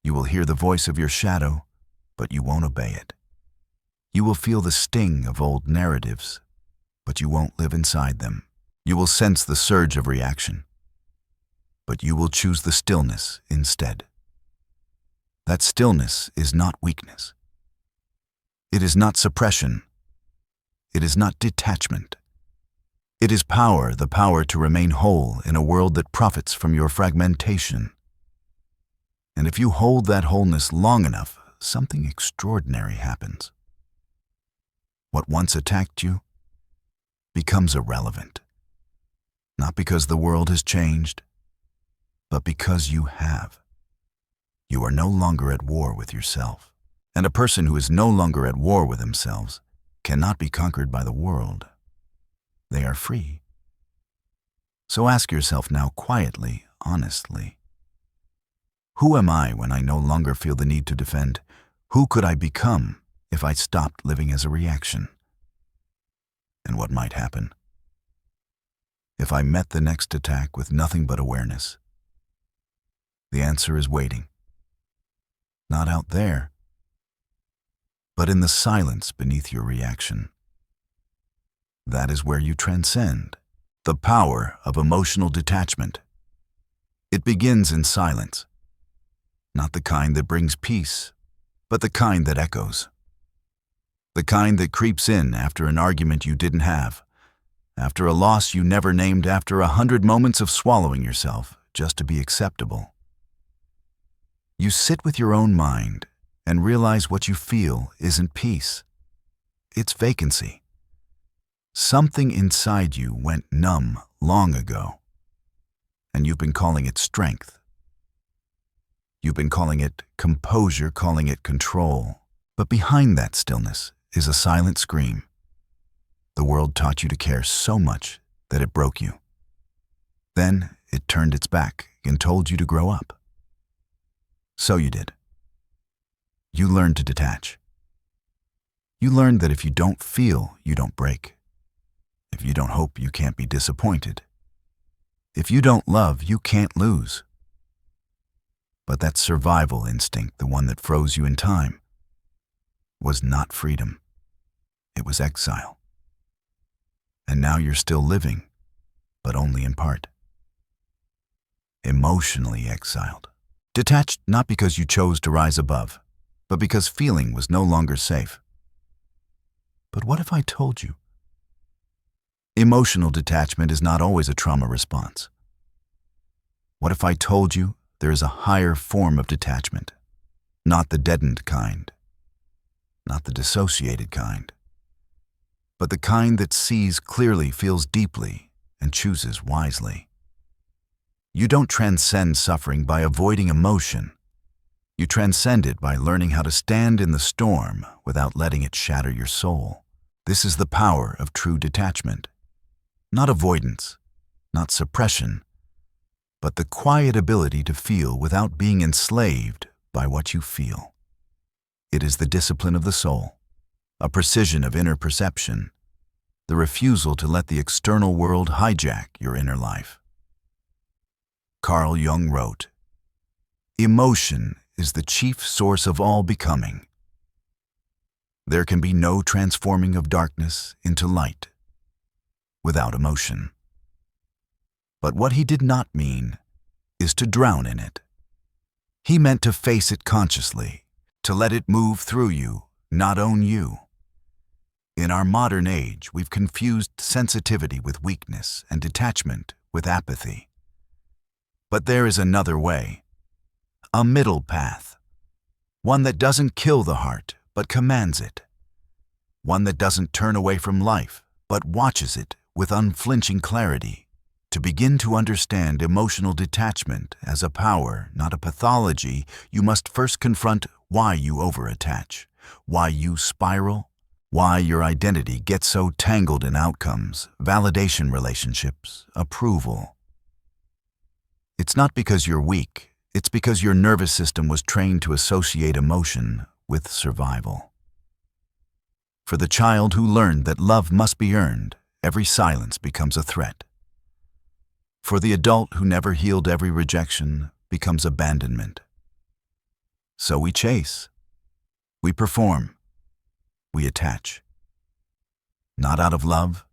You will hear the voice of your shadow, but you won't obey it. You will feel the sting of old narratives, but you won't live inside them. You will sense the surge of reaction, but you will choose the stillness instead. That stillness is not weakness. It is not suppression. It is not detachment. It is power, the power to remain whole in a world that profits from your fragmentation. And if you hold that wholeness long enough, something extraordinary happens. What once attacked you becomes irrelevant. Not because the world has changed, but because you have. You are no longer at war with yourself. And a person who is no longer at war with themselves cannot be conquered by the world. They are free. So ask yourself now quietly, honestly, who am I when I no longer feel the need to defend? Who could I become if I stopped living as a reaction? And what might happen if I met the next attack with nothing but awareness? The answer is waiting. Not out there, but in the silence beneath your reaction. That is where you transcend the power of emotional detachment. It begins in silence, not the kind that brings peace, but the kind that echoes. The kind that creeps in after an argument you didn't have, after a loss you never named, after 100 moments of swallowing yourself just to be acceptable. You sit with your own mind and realize what you feel isn't peace. It's vacancy. Something inside you went numb long ago, and you've been calling it strength. You've been calling it composure, calling it control. But behind that stillness is a silent scream. The world taught you to care so much that it broke you. Then it turned its back and told you to grow up. So you did. You learned to detach. You learned that if you don't feel, you don't break. If you don't hope, you can't be disappointed. If you don't love, you can't lose. But that survival instinct, the one that froze you in time, was not freedom. It was exile. And now you're still living, but only in part. Emotionally exiled. Detached not because you chose to rise above, but because feeling was no longer safe. But what if I told you? Emotional detachment is not always a trauma response. What if I told you there is a higher form of detachment, not the deadened kind, not the dissociated kind, but the kind that sees clearly, feels deeply, and chooses wisely? You don't transcend suffering by avoiding emotion. You transcend it by learning how to stand in the storm without letting it shatter your soul. This is the power of true detachment. Not avoidance, not suppression, but the quiet ability to feel without being enslaved by what you feel. It is the discipline of the soul, a precision of inner perception, the refusal to let the external world hijack your inner life. Carl Jung wrote, "Emotion is the chief source of all becoming. There can be no transforming of darkness into light without emotion." But what he did not mean is to drown in it. He meant to face it consciously, to let it move through you, not own you. In our modern age, we've confused sensitivity with weakness and detachment with apathy. But there is another way, a middle path, one that doesn't kill the heart, but commands it, one that doesn't turn away from life, but watches it with unflinching clarity. To begin to understand emotional detachment as a power, not a pathology, you must first confront why you overattach, why you spiral, why your identity gets so tangled in outcomes, validation relationships, approval. It's not because you're weak, it's because your nervous system was trained to associate emotion with survival. For the child who learned that love must be earned, every silence becomes a threat. For the adult who never healed every rejection becomes abandonment. So we chase, we perform, we attach. Not out of love,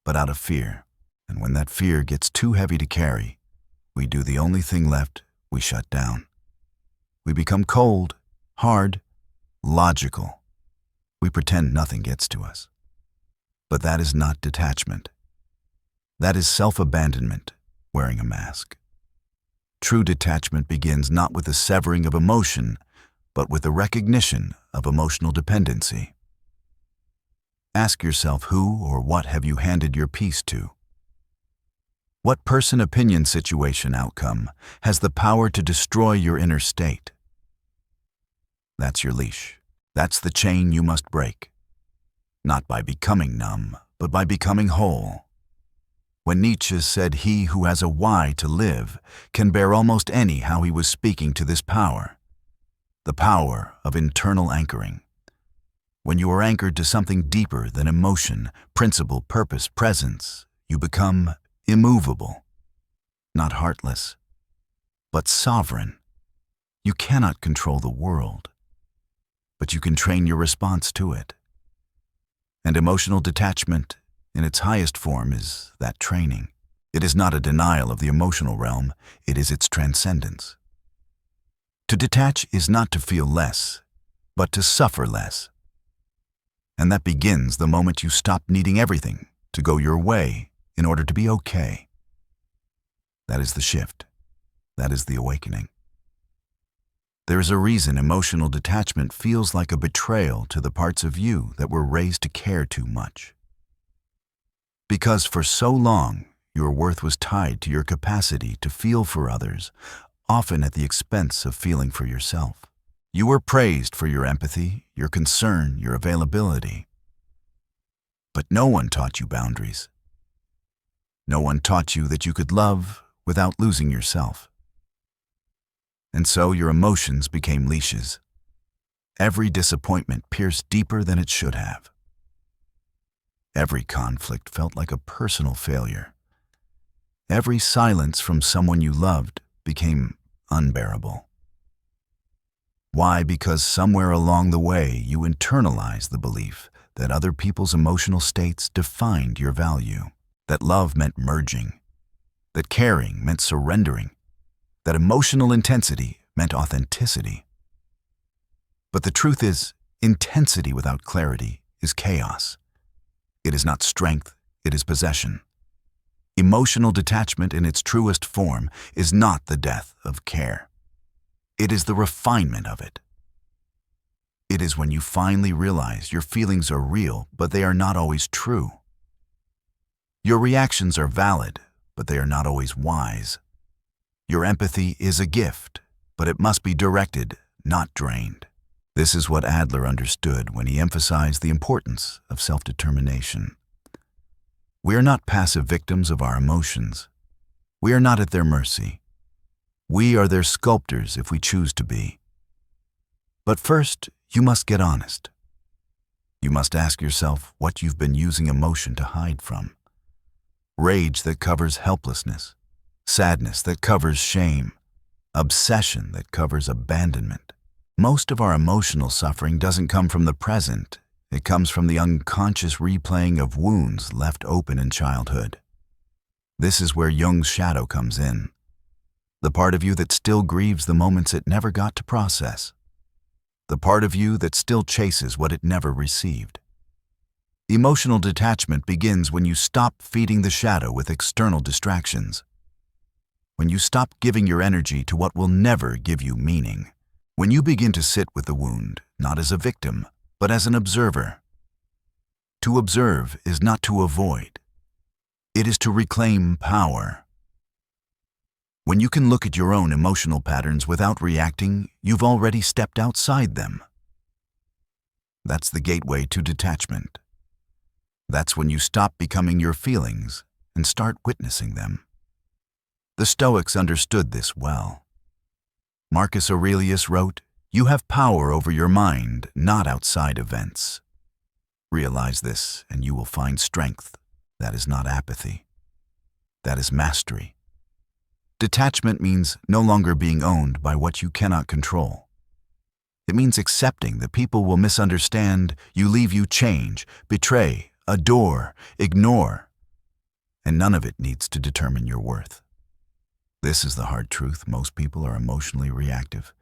but out of fear. And when that fear gets too heavy to carry, we do the only thing left, we shut down. We become cold, hard, logical. We pretend nothing gets to us. But that is not detachment. That is self-abandonment, wearing a mask. True detachment begins not with the severing of emotion, but with the recognition of emotional dependency. Ask yourself who or what have you handed your peace to? What person, opinion, situation, outcome has the power to destroy your inner state? That's your leash. That's the chain you must break. Not by becoming numb, but by becoming whole. When Nietzsche said he who has a why to live can bear almost any, how he was speaking to this power, the power of internal anchoring. When you are anchored to something deeper than emotion, principle, purpose, presence, you become immovable, not heartless, but sovereign. You cannot control the world, but you can train your response to it. And emotional detachment in its highest form is that training. It is not a denial of the emotional realm, it is its transcendence. To detach is not to feel less, but to suffer less. And that begins the moment you stop needing everything to go your way in order to be okay. That is the shift. That is the awakening. There is a reason emotional detachment feels like a betrayal to the parts of you that were raised to care too much. Because for so long, your worth was tied to your capacity to feel for others, often at the expense of feeling for yourself. You were praised for your empathy, your concern, your availability. But no one taught you boundaries. No one taught you that you could love without losing yourself. And so your emotions became leashes. Every disappointment pierced deeper than it should have. Every conflict felt like a personal failure. Every silence from someone you loved became unbearable. Why? Because somewhere along the way you internalized the belief that other people's emotional states defined your value, that love meant merging, that caring meant surrendering, that emotional intensity meant authenticity. But the truth is, intensity without clarity is chaos. It is not strength, it is possession. Emotional detachment in its truest form is not the death of care. It is the refinement of it. It is when you finally realize your feelings are real, but they are not always true. Your reactions are valid, but they are not always wise. Your empathy is a gift, but it must be directed, not drained. This is what Adler understood when he emphasized the importance of self-determination. We are not passive victims of our emotions. We are not at their mercy. We are their sculptors if we choose to be. But first, you must get honest. You must ask yourself what you've been using emotion to hide from. Rage that covers helplessness. sadness that covers shame, obsession that covers abandonment. Most of our emotional suffering doesn't come from the present. It comes from the unconscious replaying of wounds left open in childhood. This is where Jung's shadow comes in, the part of you that still grieves the moments it never got to process, the part of you that still chases what it never received. Emotional detachment begins when you stop feeding the shadow with external distractions, when you stop giving your energy to what will never give you meaning, when you begin to sit with the wound, not as a victim, but as an observer. To observe is not to avoid. It is to reclaim power. When you can look at your own emotional patterns without reacting, you've already stepped outside them. That's the gateway to detachment. That's when you stop becoming your feelings and start witnessing them. The Stoics understood this well. Marcus Aurelius wrote, "You have power over your mind, not outside events." Realize this, and you will find strength. That is not apathy. That is mastery. Detachment means no longer being owned by what you cannot control. It means accepting that people will misunderstand, leave you, change, betray, adore, ignore, and none of it needs to determine your worth. This is the hard truth. Most people are emotionally reactive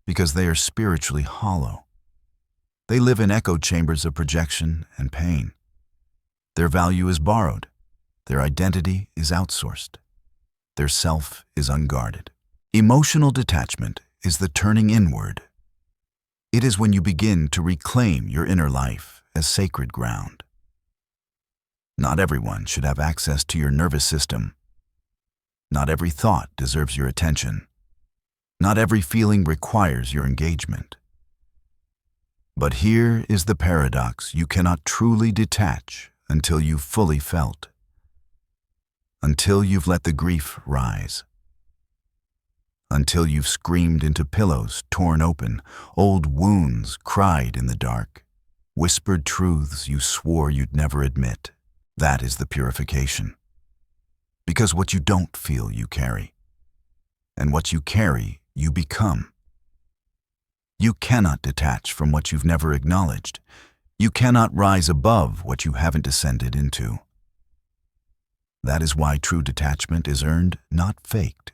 because they are spiritually hollow. They live in echo chambers of projection and pain. Their value is borrowed. Their identity is outsourced. Their self is unguarded. Emotional detachment is the turning inward. It is when you begin to reclaim your inner life as sacred ground. Not everyone should have access to your nervous system. Not every thought deserves your attention. Not every feeling requires your engagement. But here is the paradox: you cannot truly detach until you've fully felt, until you've let the grief rise, until you've screamed into pillows torn open, old wounds cried in the dark, whispered truths you swore you'd never admit. That is the purification. Because what you don't feel, you carry. And what you carry, you become. You cannot detach from what you've never acknowledged. You cannot rise above what you haven't descended into. That is why true detachment is earned, not faked.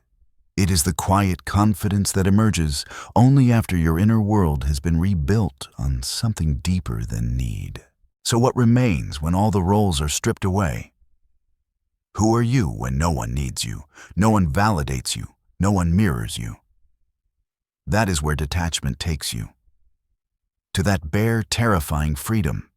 It is the quiet confidence that emerges only after your inner world has been rebuilt on something deeper than need. So what remains when all the roles are stripped away? Who are you when no one needs you, no one validates you, no one mirrors you? That is where detachment takes you, to that bare, terrifying freedom.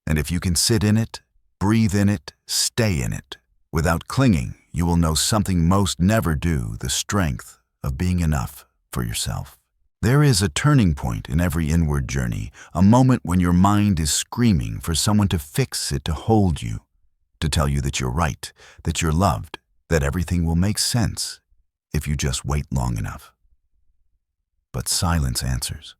And if you can sit in it, breathe in it, stay in it, without clinging, you will know something most never do: the strength of being enough for yourself. There is a turning point in every inward journey, a moment when your mind is screaming for someone to fix it, to hold you, to tell you that you're right, that you're loved, that everything will make sense if you just wait long enough. But silence answers.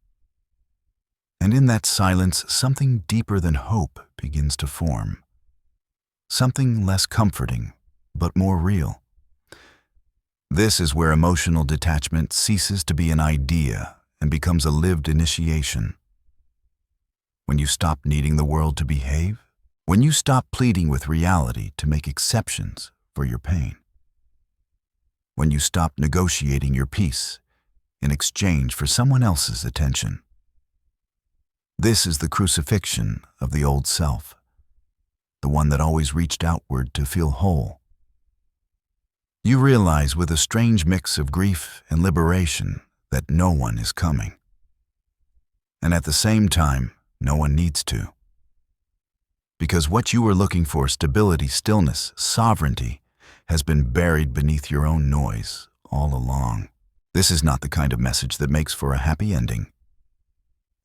And in that silence, something deeper than hope begins to form. Something less comforting, but more real. This is where emotional detachment ceases to be an idea and becomes a lived initiation. When you stop needing the world to behave, when you stop pleading with reality to make exceptions for your pain, when you stop negotiating your peace in exchange for someone else's attention. This is the crucifixion of the old self, the one that always reached outward to feel whole. You realize with a strange mix of grief and liberation that no one is coming. And at the same time, no one needs to. Because what you were looking for, stability, stillness, sovereignty, has been buried beneath your own noise all along. This is not the kind of message that makes for a happy ending.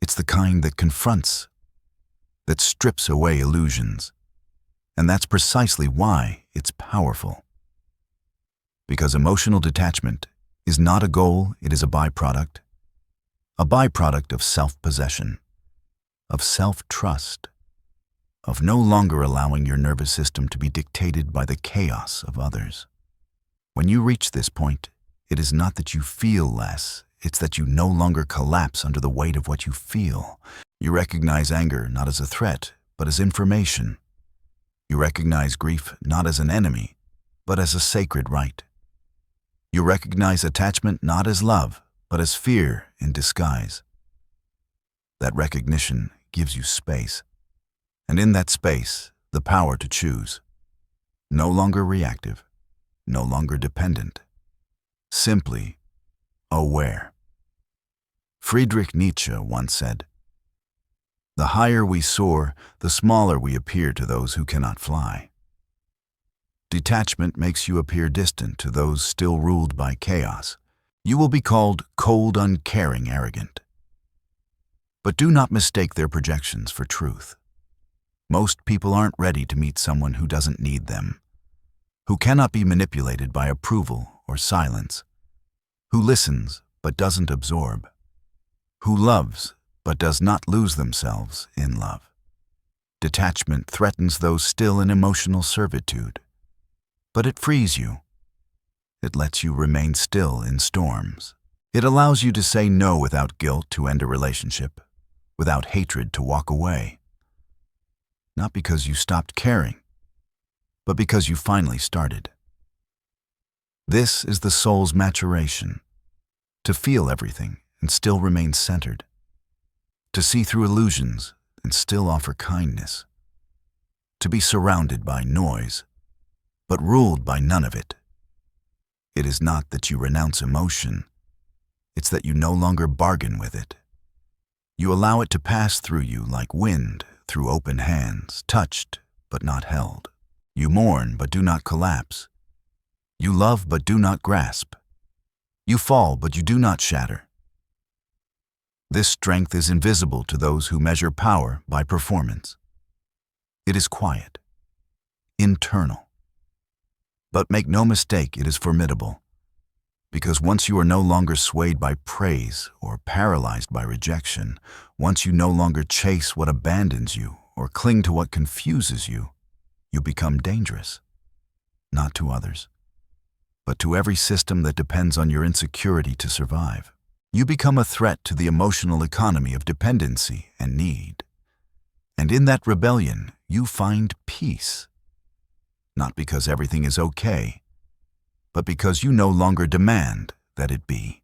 It's the kind that confronts, that strips away illusions. And that's precisely why it's powerful. Because emotional detachment is not a goal, it is a byproduct of self-possession, of self-trust, of no longer allowing your nervous system to be dictated by the chaos of others. When you reach this point, it is not that you feel less, it's that you no longer collapse under the weight of what you feel. You recognize anger not as a threat, but as information. You recognize grief not as an enemy, but as a sacred right. You recognize attachment not as love, but as fear in disguise. That recognition gives you space, and in that space, the power to choose. No longer reactive, no longer dependent, simply aware. Friedrich Nietzsche once said, "The higher we soar, the smaller we appear to those who cannot fly." Detachment makes you appear distant to those still ruled by chaos. You will be called cold, uncaring, arrogant. But do not mistake their projections for truth. Most people aren't ready to meet someone who doesn't need them, who cannot be manipulated by approval or silence, who listens but doesn't absorb, who loves but does not lose themselves in love. Detachment threatens those still in emotional servitude, but it frees you. It lets you remain still in storms. It allows you to say no without guilt to end a relationship, without hatred to walk away. Not because you stopped caring, but because you finally started. This is the soul's maturation, to feel everything and still remain centered, to see through illusions and still offer kindness, to be surrounded by noise, but ruled by none of it. It is not that you renounce emotion, it's that you no longer bargain with it. You allow it to pass through you like wind through open hands, touched but not held. You mourn but do not collapse. You love but do not grasp. You fall but you do not shatter. This strength is invisible to those who measure power by performance. It is quiet, internal. But make no mistake, it is formidable, because once you are no longer swayed by praise or paralyzed by rejection, once you no longer chase what abandons you or cling to what confuses you, you become dangerous, not to others, but to every system that depends on your insecurity to survive. You become a threat to the emotional economy of dependency and need. And in that rebellion, you find peace. Not because everything is okay, but because you no longer demand that it be.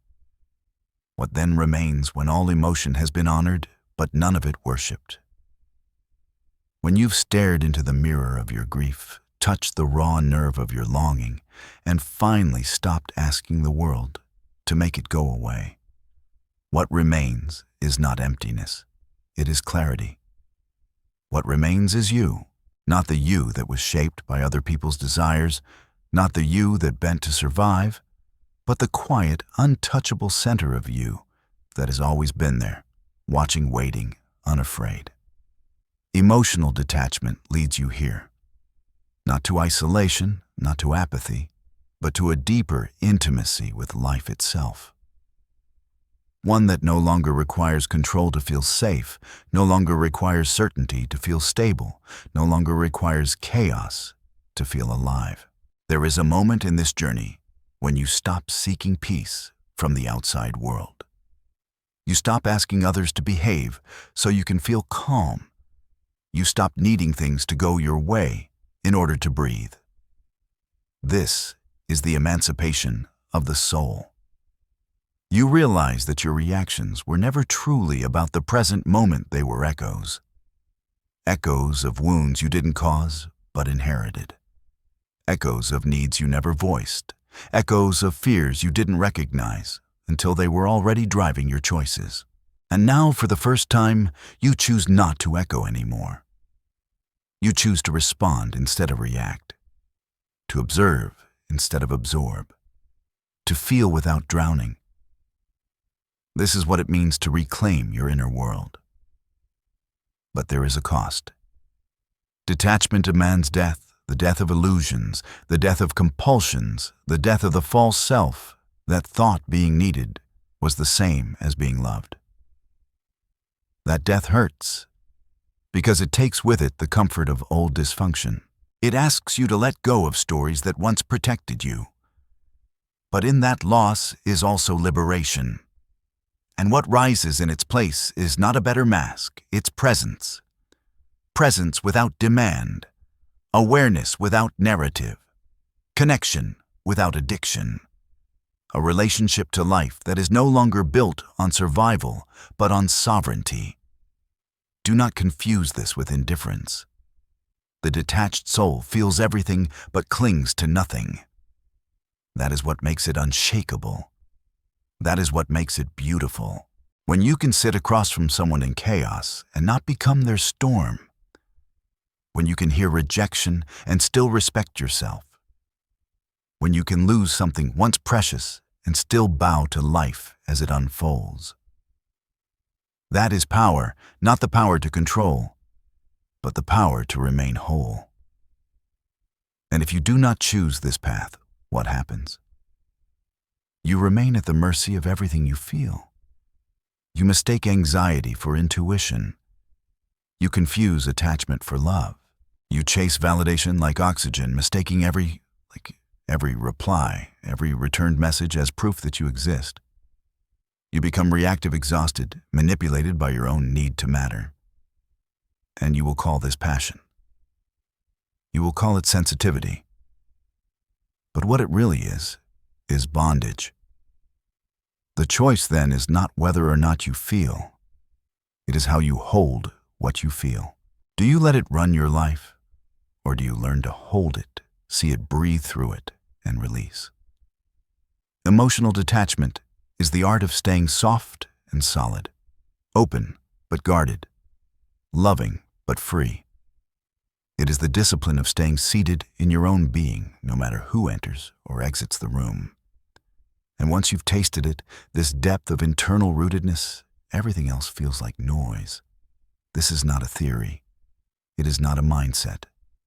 What then remains when all emotion has been honored, but none of it worshipped? When you've stared into the mirror of your grief, touched the raw nerve of your longing, and finally stopped asking the world to make it go away, what remains is not emptiness, it is clarity. What remains is you. Not the you that was shaped by other people's desires, not the you that bent to survive, but the quiet, untouchable center of you that has always been there, watching, waiting, unafraid. Emotional detachment leads you here, not to isolation, not to apathy, but to a deeper intimacy with life itself. One that no longer requires control to feel safe, no longer requires certainty to feel stable, no longer requires chaos to feel alive. There is a moment in this journey when you stop seeking peace from the outside world. You stop asking others to behave so you can feel calm. You stop needing things to go your way in order to breathe. This is the emancipation of the soul. You realize that your reactions were never truly about the present moment, they were echoes. Echoes of wounds you didn't cause, but inherited. Echoes of needs you never voiced. Echoes of fears you didn't recognize until they were already driving your choices. And now, for the first time, you choose not to echo anymore. You choose to respond instead of react, to observe instead of absorb, to feel without drowning. This is what it means to reclaim your inner world. But there is a cost. Detachment demands death, the death of illusions, the death of compulsions, the death of the false self that thought being needed was the same as being loved. That death hurts, because it takes with it the comfort of old dysfunction. It asks you to let go of stories that once protected you, But in that loss is also liberation. And what rises in its place is not a better mask, it's presence. Presence without demand, awareness without narrative, connection without addiction. A relationship to life that is no longer built on survival, but on sovereignty. Do not confuse this with indifference. The detached soul feels everything but clings to nothing. That is what makes it unshakable. That is what makes it beautiful. When you can sit across from someone in chaos and not become their storm. When you can hear rejection and still respect yourself. When you can lose something once precious and still bow to life as it unfolds. That is power, not the power to control, but the power to remain whole. And if you do not choose this path, what happens? You remain at the mercy of everything you feel. You mistake anxiety for intuition. You confuse attachment for love. You chase validation like oxygen, mistaking every reply, every returned message as proof that you exist. You become reactive, exhausted, manipulated by your own need to matter. And you will call this passion. You will call it sensitivity. But what it really is bondage. The choice then is not whether or not you feel. It is how you hold what you feel. Do you let it run your life? Or do you learn to hold it, see it breathe through it, and release? Emotional detachment is the art of staying soft and solid, open but guarded, loving but free. It is the discipline of staying seated in your own being, no matter who enters or exits the room. And once you've tasted it, this depth of internal rootedness, everything else feels like noise. This is not a theory. It is not a mindset.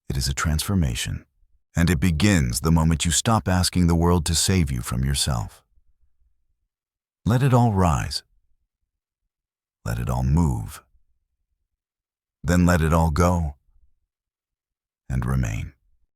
It is a transformation. And it begins the moment you stop asking the world to save you from yourself. Let it all rise. Let it all move. Then let it all go and remain.